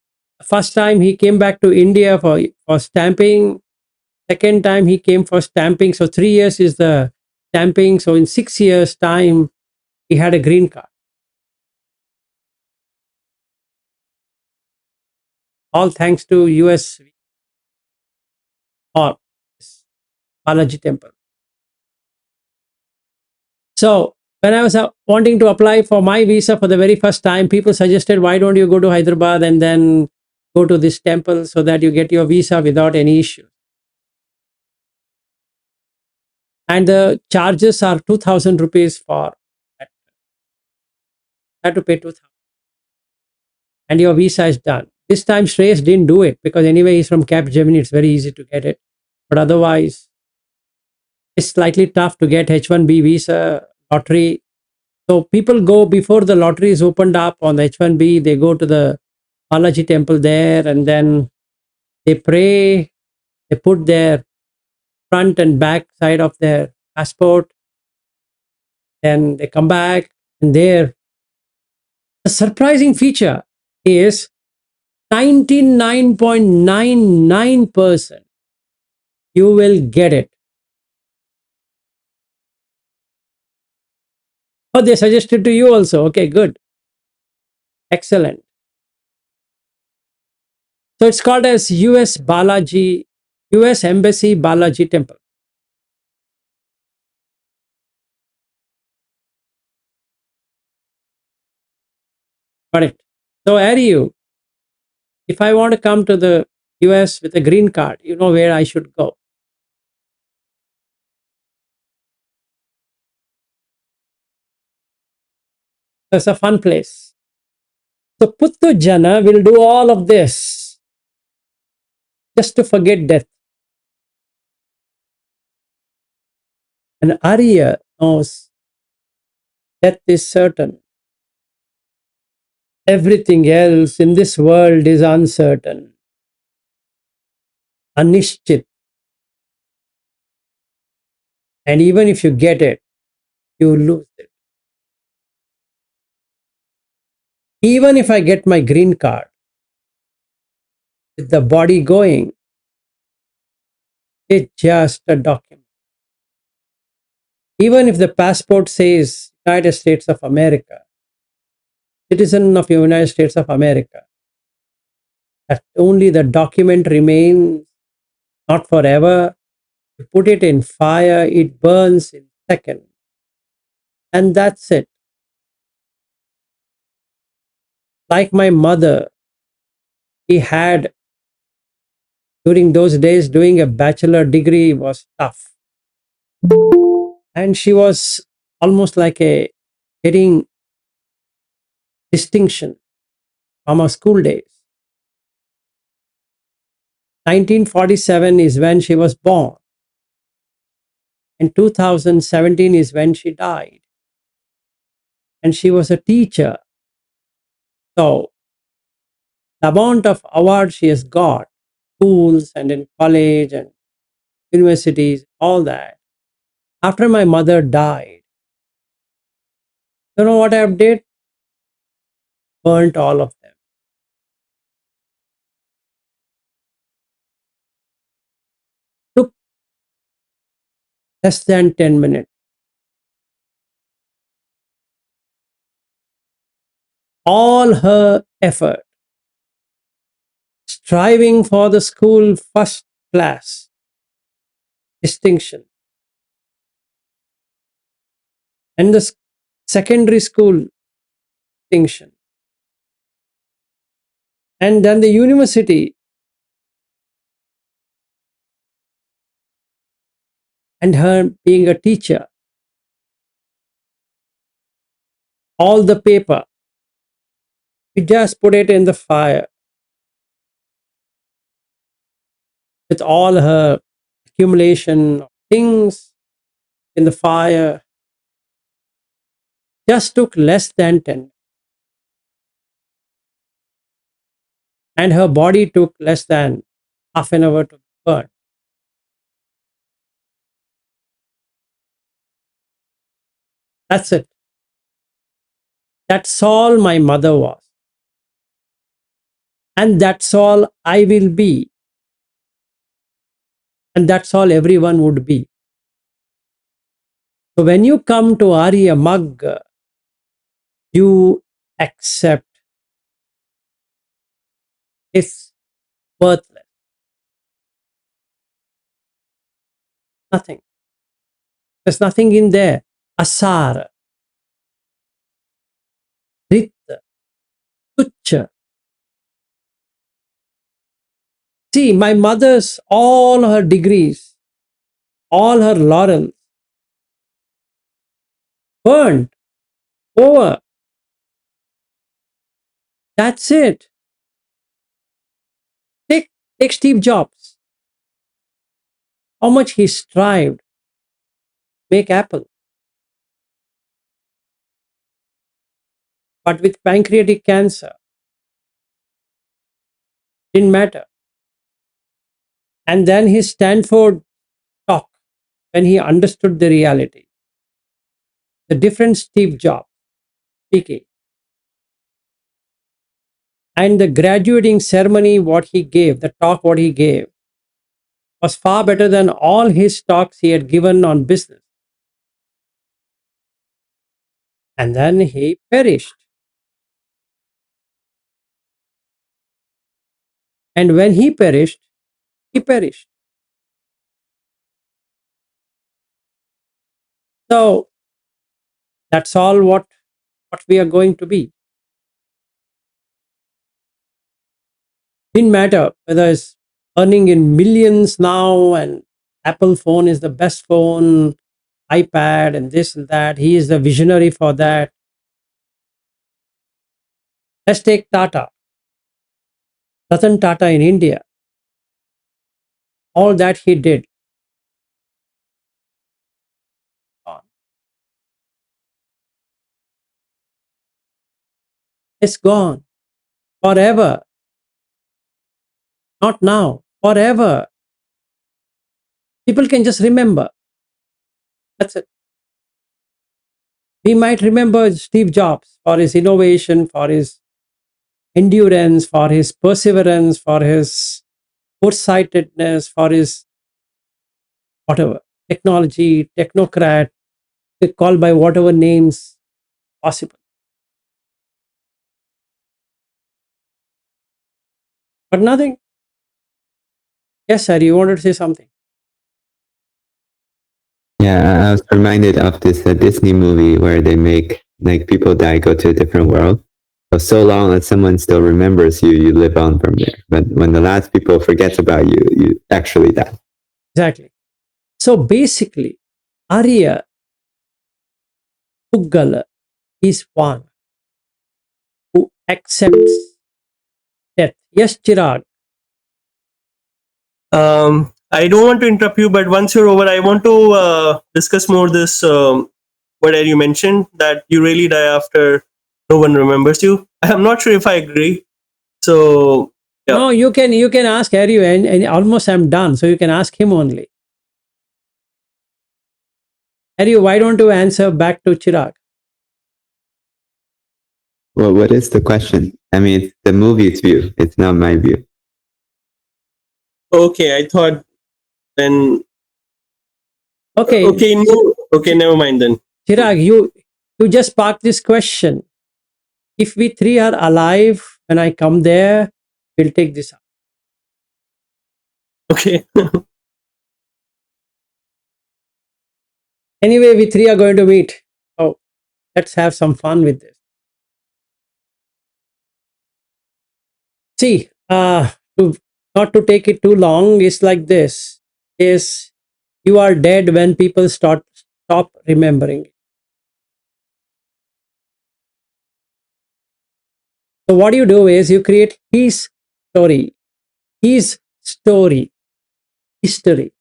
First time he came back to India for stamping. Second time he came for stamping. So 3 years is the stamping. So in 6 years time, he had a green card. all thanks to US or Balaji temple. So when I was wanting to apply for my visa for the very first time, people suggested, why don't you go to Hyderabad and then go to this temple so that you get your visa without any issue. And the charges are 2,000 rupees for that. You have to pay 2,000 and your visa is done. This time Shreyas didn't do it because anyway he's from Cap Gemini. It's very easy to get it. But otherwise, it's slightly tough to get H1B visa lottery. So people go before the lottery is opened up on the H1B. They go to the Balaji temple there and then they pray. They put their front and back side of their passport. Then they come back and there. The surprising feature is 99.99% you will get it. Oh, they suggested to you also. Okay, good. Excellent. So it's called as US Balaji, US Embassy Balaji Temple. Correct. So Ariyu, if I want to come to the US with a green card, you know where I should go. It's a fun place. So Puttu Jana will do all of this just to forget death. And Ariya knows death is certain. Everything else in this world is uncertain, anishchit. And even if you get it, you lose it. Even if I get my green card, with the body going, it's just a document. Even if the passport says United States of America, citizen of the United States of America, that only the document remains, not forever. You put it in fire, it burns in seconds. And that's it. Like my mother, she had, during those days, doing a bachelor degree was tough. And she was almost like a getting distinction from her school days. 1947 is when she was born. And 2017 is when she died. And she was a teacher. So the amount of awards she has got, schools and in college and universities, all that. After my mother died, you know what I did? Burnt all of them. Took less than 10 minutes. All her effort, striving for the school first class distinction and the secondary school distinction, and then the university, and her being a teacher, all the paper, we just put it in the fire with all her accumulation of things in the fire. Just took less than 10. And her body took less than half an hour to burn. That's it. That's all my mother was. And that's all I will be. And that's all everyone would be. So when you come to Ariya Mug, you accept his worthless, nothing. There's nothing in there. Asar, rit, tucha. See, my mother's, all her degrees, all her laurels, burned over. That's it. Take, take Steve Jobs. How much he strived to make Apple. But with pancreatic cancer, didn't matter. And then his Stanford talk, when he understood the reality, the different Steve Jobs speaking, and the graduating ceremony, what he gave, the talk, what he gave, was far better than all his talks he had given on business. And then he perished. And when he perished, he perished. So that's all what we are going to be. Didn't matter whether it's earning in millions now and Apple phone is the best phone, iPad and this and that. He is the visionary for that. Let's take Tata, Ratan Tata in India. All that he did. It's gone forever. Not now, forever. People can just remember. That's it. We might remember Steve Jobs for his innovation, for his endurance, for his perseverance, for his foresightedness, for his whatever, technology, technocrat, they call by whatever names possible. But nothing. Yes, sir, you wanted to say something. Yeah, I was reminded of this Disney movie where they make like people die, go to a different world. So long that someone still remembers you, you live on from there. But when the last people forgets about you, you actually die. Exactly. So basically, Ariya, puggala is one who accepts death. Yes, Chirag. I don't want to interrupt you, but once you're over, I want to discuss more this. What you mentioned that you really die after no one remembers you. I'm not sure if I agree. So yeah, No, you can ask Ariya, and almost I'm done. So you can ask him only. Ariya, why don't you answer back to Chirag? Well, what is the question? I mean, it's the movie's view. It's not my view. okay. I thought then. Okay, Okay, no. Okay, never mind then. Chirag, you just sparked this question. If we three are alive when I come there, we'll take this up. Okay. Anyway, we three are going to meet. So let's have some fun with this. See, to, not to take it too long, it's like this. Is you are dead when people stop remembering. So what you do is you create story, his story, history.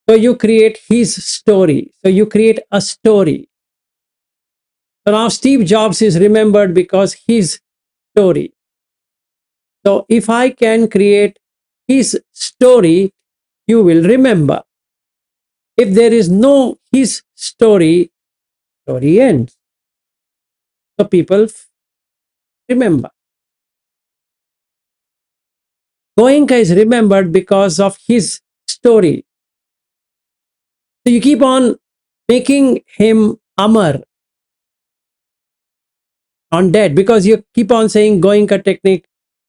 So you create his story. So you create a story. So now Steve Jobs is remembered because his story. So if I can create his story, you will remember. If there is no his story ends. So people remember. Goenka is remembered because of his story. So you keep on making him Amar, on dead, because you keep on saying Goenka technique,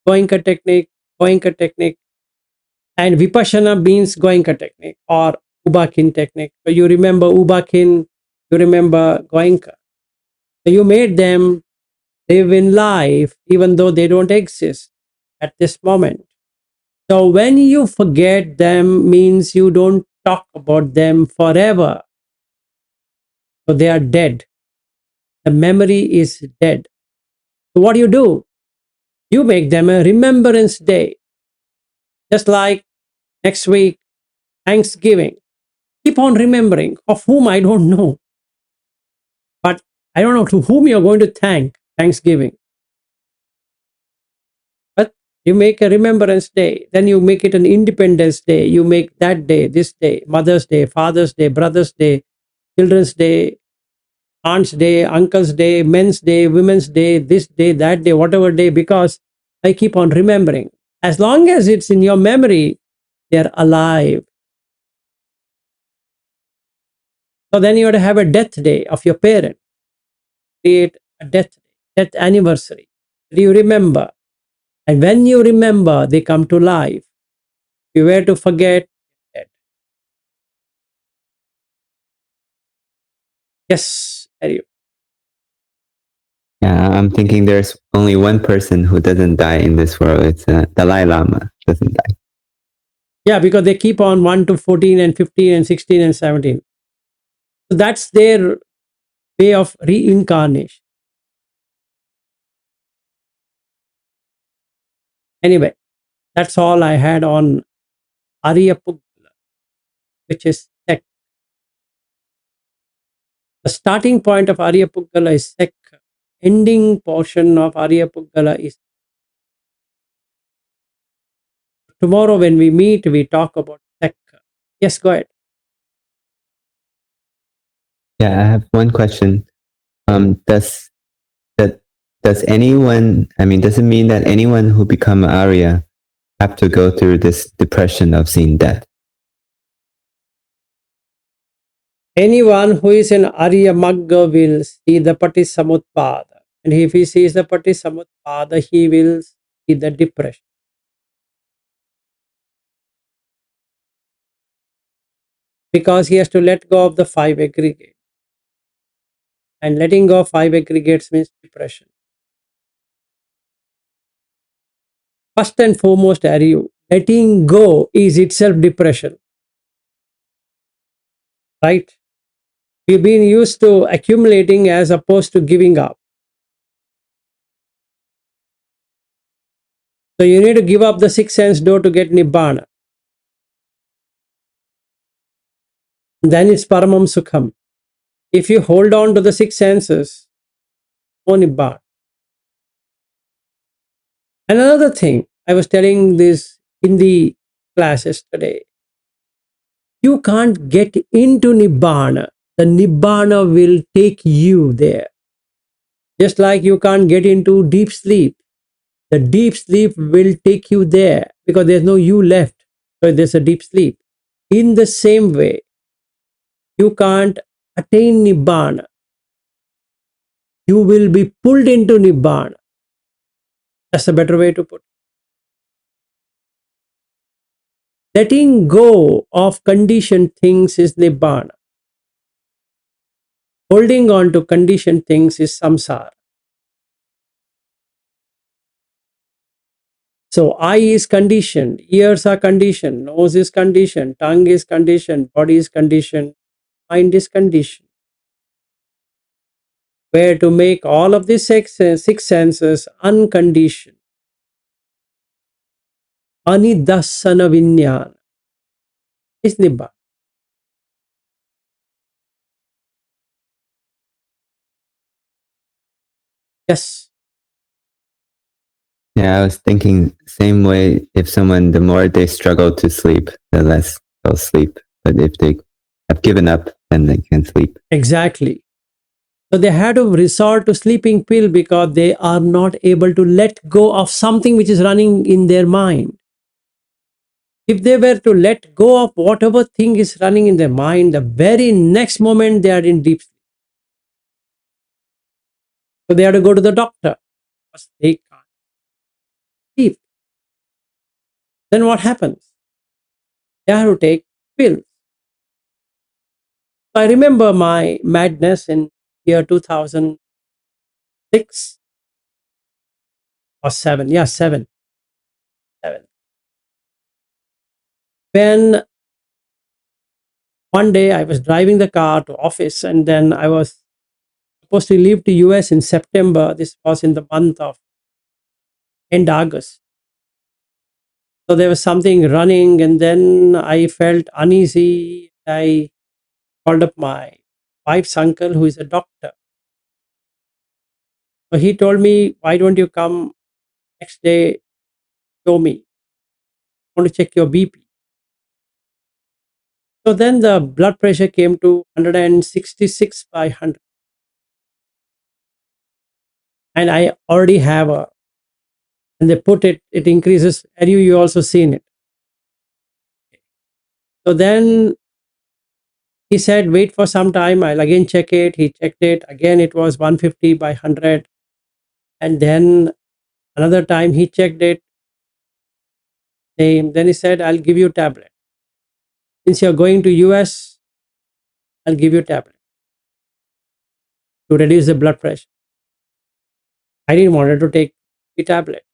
Goenka technique, Goenka technique. And Vipassana means Goenka technique or Ubakin technique. So you remember Ubakin, you remember Goenka. So you made them live in life even though they don't exist at this moment. So when you forget them means you don't talk about them forever. So they are dead. The memory is dead. So what do? You make them a remembrance day. Just like next week, Thanksgiving. Keep on remembering, of whom I don't know. But I don't know to whom you're going to thank Thanksgiving. But you make a remembrance day. Then you make it an Independence Day. You make that day, this day, Mother's Day, Father's Day, Brother's Day, Children's Day, Aunt's Day, Uncle's Day, Men's Day, Women's Day, this day, that day, whatever day, because I keep on remembering. As long as it's in your memory, they're alive. So then you have to have a death day of your parent. Create a death anniversary. You remember. And when you remember, they come to life. If you were to forget, dead. Yes, Ariya. Yeah, I'm thinking there's only one person who doesn't die in this world. It's Dalai Lama doesn't die. Yeah, because they keep on 1 to 14 and 15 and 16 and 17. So that's their way of reincarnation. Anyway, that's all I had on Ariya puggala, which is sek. The starting point of Ariya puggala is sek. Ending portion of Ariya puggala is tomorrow when we meet, we talk about sek. Yes, go ahead. Yeah, I have one question. Does that does anyone? I mean, does it mean that anyone who become Arya have to go through this depression of seeing death? Anyone who is in Ariya Magga will see the Patisamutpada. And if he sees the Patisamutpada, he will see the depression. Because he has to let go of the five aggregates. And letting go of five aggregates means depression. First and foremost, Ariya, letting go is itself depression. Right? We've been used to accumulating as opposed to giving up. So you need to give up the six sense door to get Nibbana. Then it's Paramam Sukham. If you hold on to the six senses, no Nibbana. And another thing, I was telling this in the class yesterday, you can't get into Nibbana. The Nibbana will take you there. Just like you can't get into deep sleep. The deep sleep will take you there because there's no you left. So there's a deep sleep. In the same way, you can't attain Nibbana. You will be pulled into Nibbana. That's a better way to put it. Letting go of conditioned things is Nibbana. Holding on to conditioned things is samsara. So eye is conditioned, ears are conditioned, nose is conditioned, tongue is conditioned, body is conditioned, mind is conditioned. Where to make all of these six senses unconditioned. Anidassana vinyana is Nibbana. Yes. Yeah, I was thinking same way. If someone, the more they struggle to sleep, the less they'll sleep. But if they have given up, then they can sleep. Exactly. So they had to resort to sleeping pill because they are not able to let go of something which is running in their mind. If they were to let go of whatever thing is running in their mind, the very next moment they are in deep sleep. So they had to go to the doctor because they can't sleep. Then what happens? They have to take pills. So I remember my madness in year 2006 or 7. Yeah, 7. 7. When one day I was driving the car to office, and then I was supposed to leave to US in September. This was in the month of end August. So there was something running, and then I felt uneasy. I called up my wife's uncle, who is a doctor. So he told me, "Why don't you come next day? Show me. I want to check your BP." So then the blood pressure came to 166 by 100. And I already have a, and they put it, it increases. And you also seen it. So then he said, wait for some time. I'll again check it. He checked it. Again, it was 150 by 100. And then another time he checked it. Same. Then he said, I'll give you tablet. Since you're going to US, I'll give you tablet to reduce the blood pressure. I didn't want to take the tablet.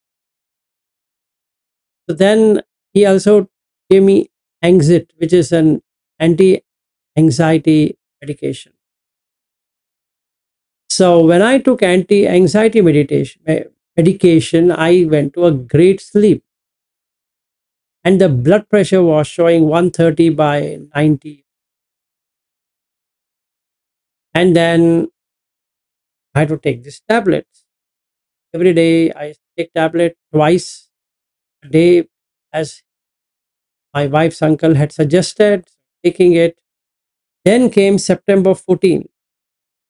So then he also gave me Anxit, which is an anti-anxiety medication. So when I took anti-anxiety medication, I went to a great sleep, and the blood pressure was showing 130 by 90. And then I had to take this tablet. Every day I take tablet twice a day, as my wife's uncle had suggested, taking it. Then came September 14th,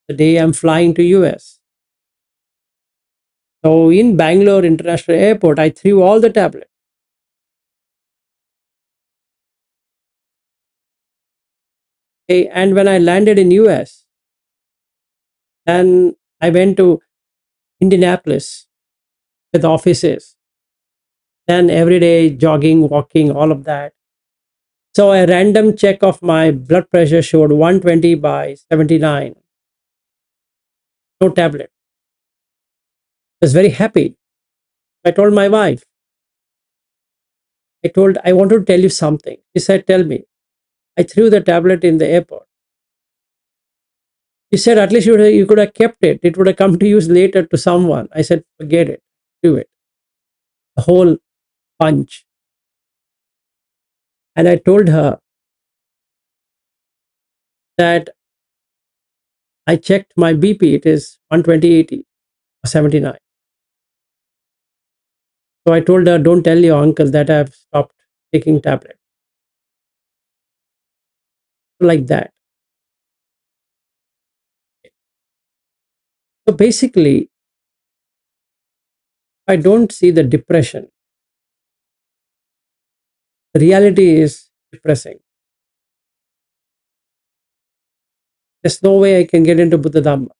the day I'm flying to US. So in Bangalore International Airport, I threw all the tablets. Okay, and when I landed in US, then I went to Indianapolis with offices. Then every day jogging, walking, all of that. So a random check of my blood pressure showed 120 by 79. No tablet. I was very happy. I told my wife, I want to tell you something. She said, tell me. I threw the tablet in the airport. She said, at least you could have kept it. It would have come to use later to someone. I said, forget it. Do it. A whole bunch. And I told her that I checked my BP. It is 120/80 or 79. So I told her, don't tell your uncle that I've stopped taking tablet. Like that. So basically, I don't see the depression. The reality is depressing. There's no way I can get into Buddha Dhamma.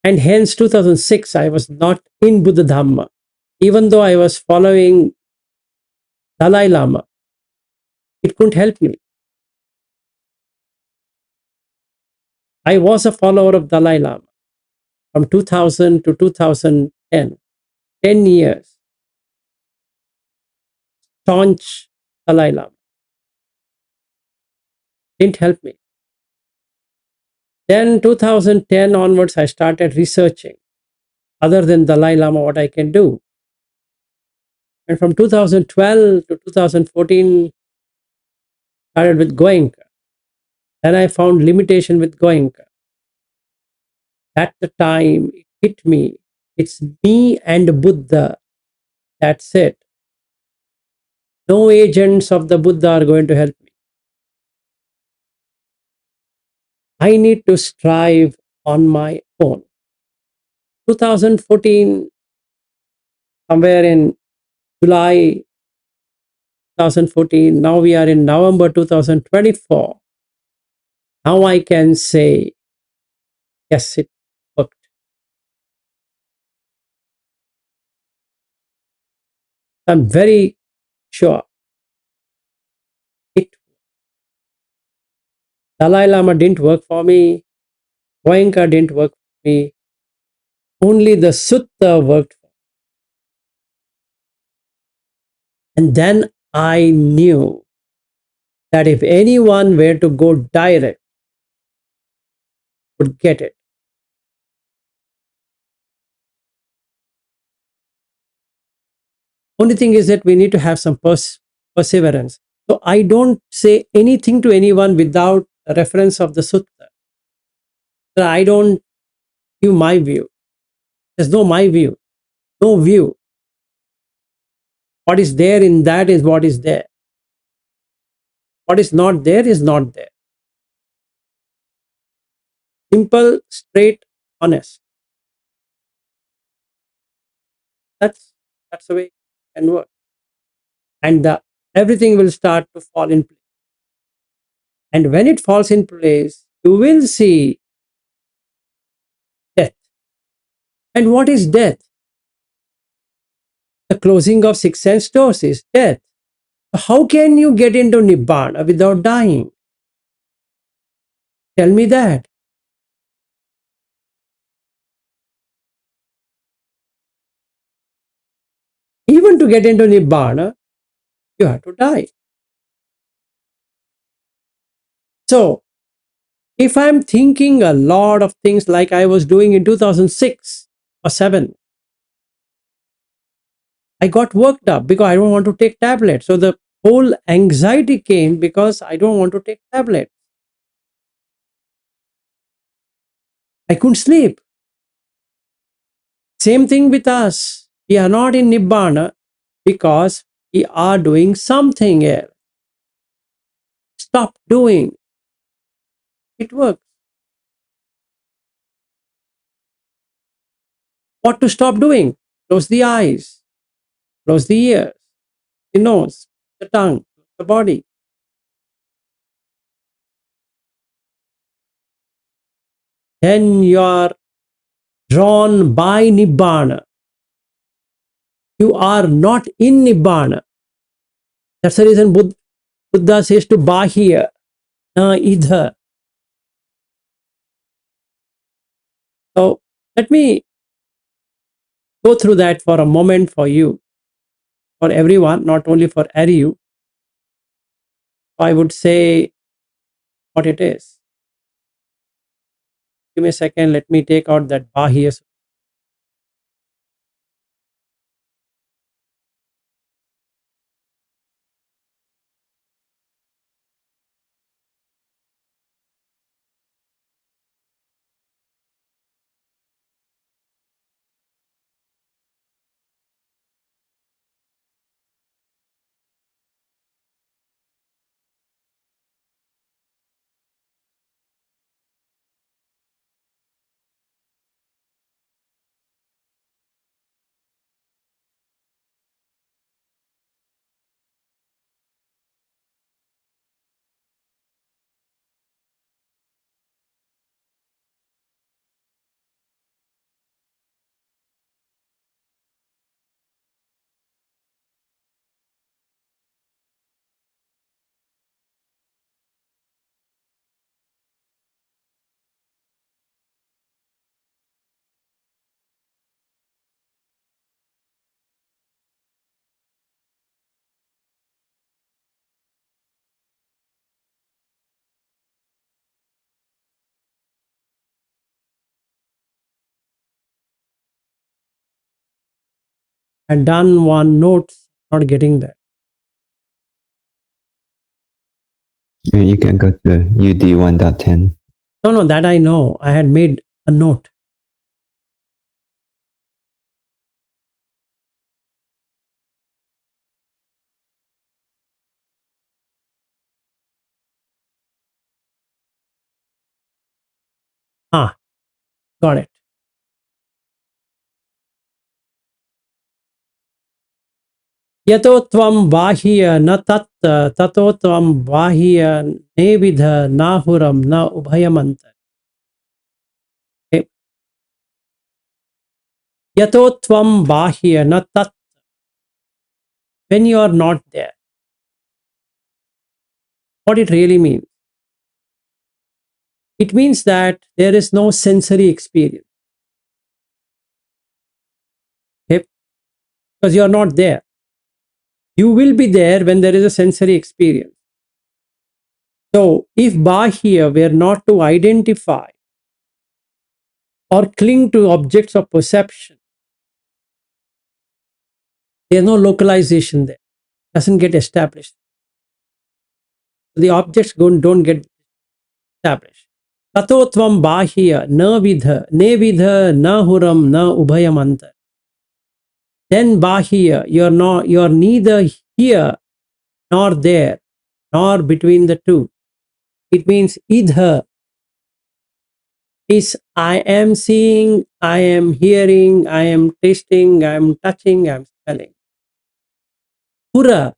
And hence 2006, I was not in Buddha Dhamma. Even though I was following Dalai Lama, it couldn't help me. I was a follower of Dalai Lama from 2000 to 2010, 10 years. Staunch Dalai Lama. Didn't help me. Then 2010 onwards, I started researching other than Dalai Lama what I can do. And from 2012 to 2014, started with Goenka. Then I found limitation with Goenka. At the time, it hit me. It's me and Buddha. That's it. No agents of the Buddha are going to help me. I need to strive on my own. 2014, somewhere in July 2014, now we are in November 2024. Now I can say, yes, it worked. I'm very sure it. Dalai Lama didn't work for me. Goenka didn't work for me. Only the Sutta worked for me. And then I knew that if anyone were to go direct, would get it. Only thing is that we need to have some perseverance. So I don't say anything to anyone without a reference of the Sutta. So I don't give my view. There's no my view, no view. What is there in that is what is there. What is not there is not there. Simple, straight, honest. That's the way it can work. And everything will start to fall in place. And when it falls in place, you will see death. And what is death? The closing of six sense doors is death. How can you get into Nibbana without dying? Tell me that. Even to get into Nibbana, you have to die. So, if I'm thinking a lot of things like I was doing in 2006 or 7, I got worked up because I don't want to take tablets. So the whole anxiety came because I don't want to take tablets. I couldn't sleep. Same thing with us. We are not in Nibbana because we are doing something else. Stop doing. It works. What to stop doing? Close the eyes, close the ears, the nose, the tongue, the body. Then you are drawn by Nibbana. You are not in Nibbana. That's the reason Buddha says to Bahya, na idha. So let me go through that for a moment for you, for everyone, not only for Ariya. I would say what it is. Give me a second. Let me take out that Bahya. And done one note, not getting that. You can go to UD 1.10. No, that I know. I had made a note. Got it. यतो त्वं बाह्य न तत् ततो त्वं बाह्य नेविध नाहुरम न उभयमन्त यतो त्वं बाह्य न तत् when you are not there. What it really means? It means that there is no sensory experience. Okay? Because you are not there. You will be there when there is a sensory experience. So, if Bahya were not to identify or cling to objects of perception, there's no localization there, doesn't get established. The objects don't get established. Tatotvam Bahya na vidha, ne vidha na huram na ubhayam antar. Then Bahya, you're neither here nor there, nor between the two. It means idha is I am seeing, I am hearing, I am tasting, I am touching, I am smelling. Pura,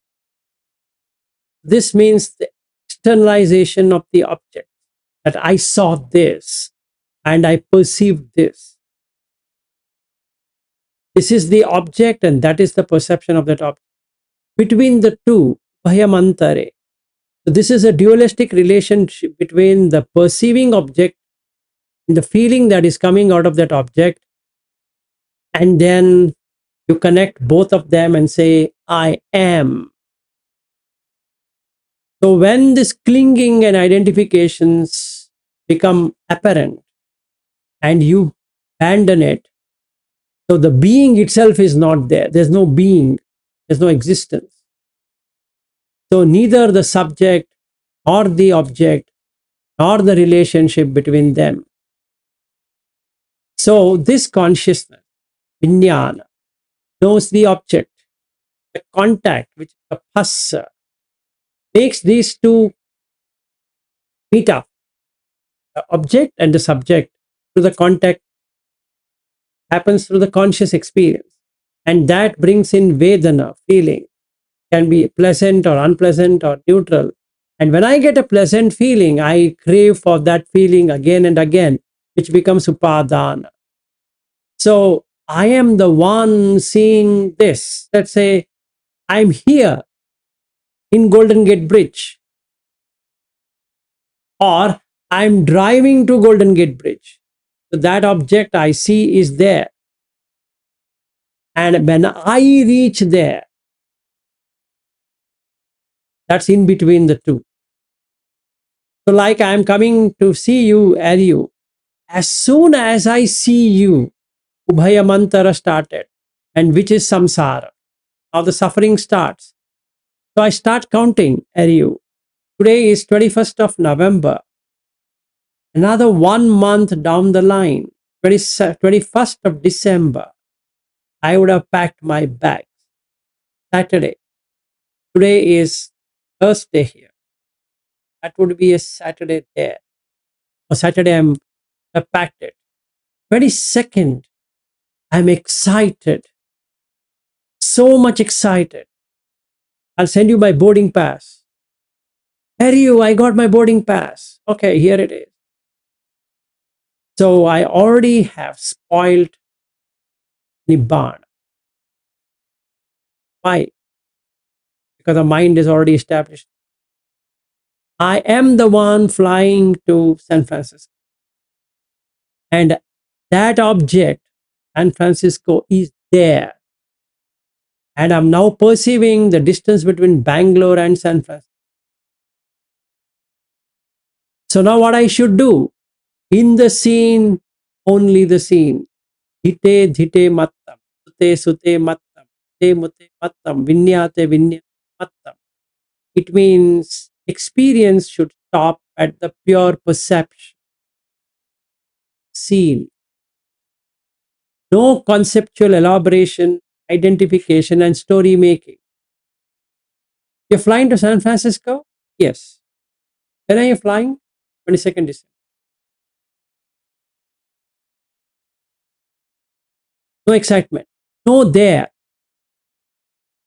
this means the externalization of the object, that I saw this and I perceived this. This is the object and that is the perception of that object. Between the two, bhayamantare. So this is a dualistic relationship between the perceiving object and the feeling that is coming out of that object. And then you connect both of them and say, I am. So when this clinging and identifications become apparent and you abandon it, so the being itself is not there. There's no being, there's no existence. So neither the subject or the object nor the relationship between them. So this consciousness, vijnana, knows the object, the contact, which is the phassa, makes these two meet up, the object and the subject, through the contact happens through the conscious experience. And that brings in Vedana, feeling. Can be pleasant or unpleasant or neutral. And when I get a pleasant feeling, I crave for that feeling again and again, which becomes upadana. So I am the one seeing this. Let's say I'm here in Golden Gate Bridge, or I'm driving to Golden Gate Bridge. So that object I see is there. And when I reach there, that's in between the two. So like I'm coming to see you, Ariya, as soon as I see you, Ubhayamantara started, and which is samsara. Now the suffering starts. So I start counting, Ariya. Today is 21st of November. Another 1 month down the line, 21st of December, I would have packed my bags. Saturday. Today is Thursday here. That would be a Saturday there. Or Saturday, I packed it. 22nd, I'm excited. So much excited. I'll send you my boarding pass. Ariya, I got my boarding pass. Okay, here it is. So I already have spoiled Nibbana. Why? Because the mind is already established. I am the one flying to San Francisco. And that object, San Francisco, is there. And I'm now perceiving the distance between Bangalore and San Francisco. So now what I should do? In the scene, only the scene. Dhite dhite mattam, sute sute mattam, te mute mattam, vinyate vinyate mattam. It means experience should stop at the pure perception. Scene. No conceptual elaboration, identification, and story making. You're flying to San Francisco? Yes. When are you flying? 22nd December. No excitement. No there.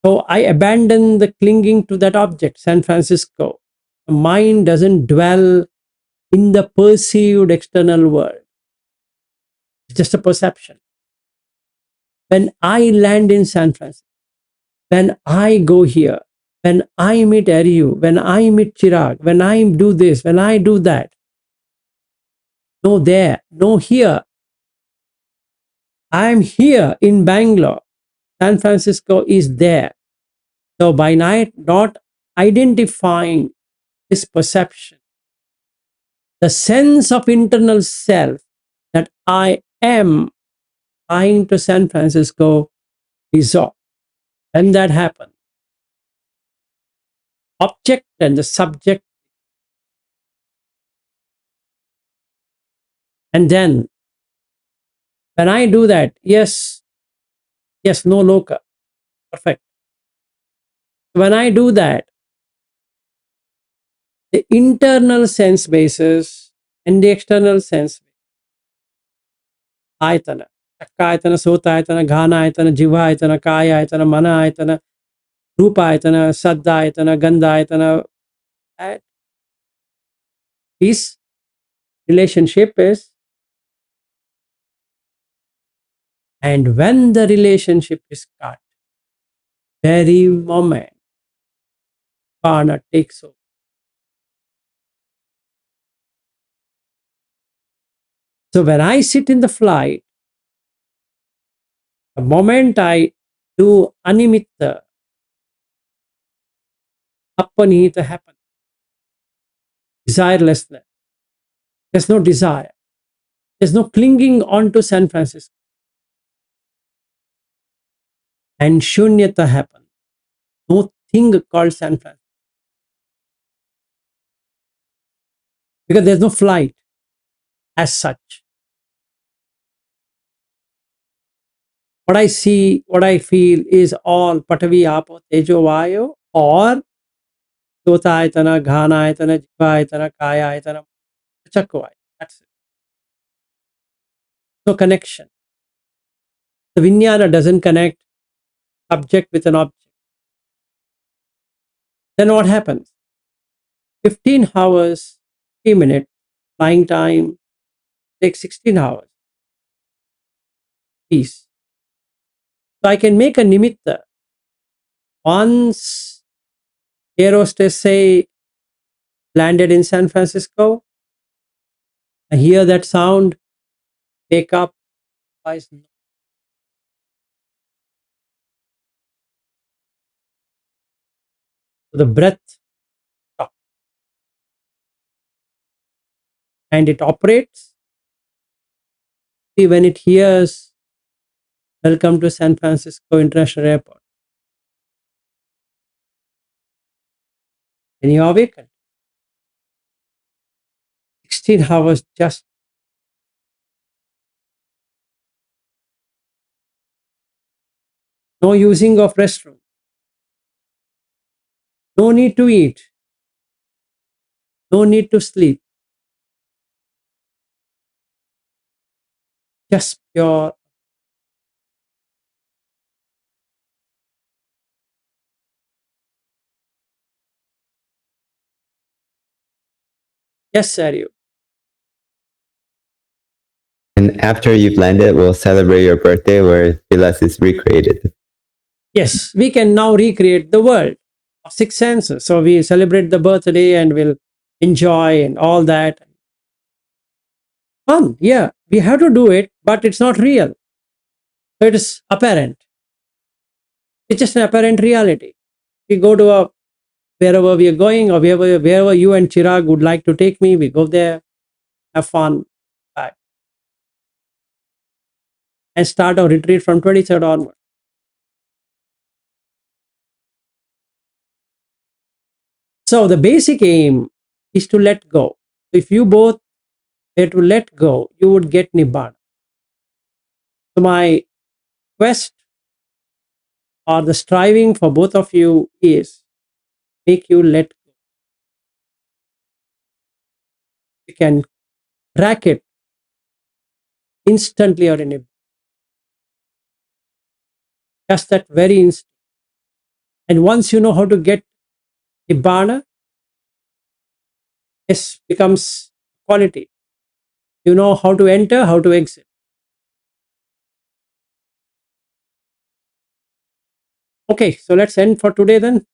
So I abandon the clinging to that object, San Francisco. The mind doesn't dwell in the perceived external world. It's just a perception. When I land in San Francisco, When I go here, when I meet Ariyu, when I meet Chirag, when I do this, when I do that, no there, no here. I'm here in Bangalore. San Francisco is there. So by night, not identifying this perception, the sense of internal self that I am flying to San Francisco dissolve. When that happens, object and the subject, and then when I do that, yes, yes, no loka, perfect. When I do that, the internal sense basis and the external sense ayatana, chakayatana, sotayatana, ghanayatana, jivayatana, kayayatana, manayatana, rupayatana, saddayatana, gandhayatana, that is relationship is, and when the relationship is cut, very moment prana takes over. So when I sit in the flight, the moment I do animitta, apanihita happen, desirelessness. There's no desire. There's no clinging on to San Francisco. And shunyata happen. No thing called San Francisco. Because there's no flight as such. What I see, what I feel is all Patavi Apo Tejo Vayo or Sotayatana, Ghanayatana, Jivayatana, Kayayatana, Chakvaya. That's it. No connection. The Vijnana doesn't connect subject with an object. Then what happens? 15 hours, 3 minutes, flying time takes 16 hours. Peace. So I can make a nimitta. Once aerosters say landed in San Francisco, I hear that sound, wake up, eyes no. The breath stops and it operates. See, when it hears welcome to San Francisco International Airport, then you awaken. 16 hours just. No using of restroom. No need to eat. No need to sleep. Just pure. Yes, sir. And after you've landed, we'll celebrate your birthday where Vilas is recreated. Yes, we can now recreate the world of six senses. So we celebrate the birthday and we'll enjoy and all that. Fun, yeah, we have to do it, but it's not real. So it is apparent. It's just an apparent reality. We go to a wherever we are going or wherever you and Chirag would like to take me, we go there, have fun, back, and start our retreat from 23rd onward. So the basic aim is to let go. If you both were to let go, you would get Nibbana. So my quest or the striving for both of you is make you let go. You can track it instantly or in a just that very instant. And once you know how to get Nibbana, it becomes quality. You know how to enter, how to exit. Okay, so let's end for today then.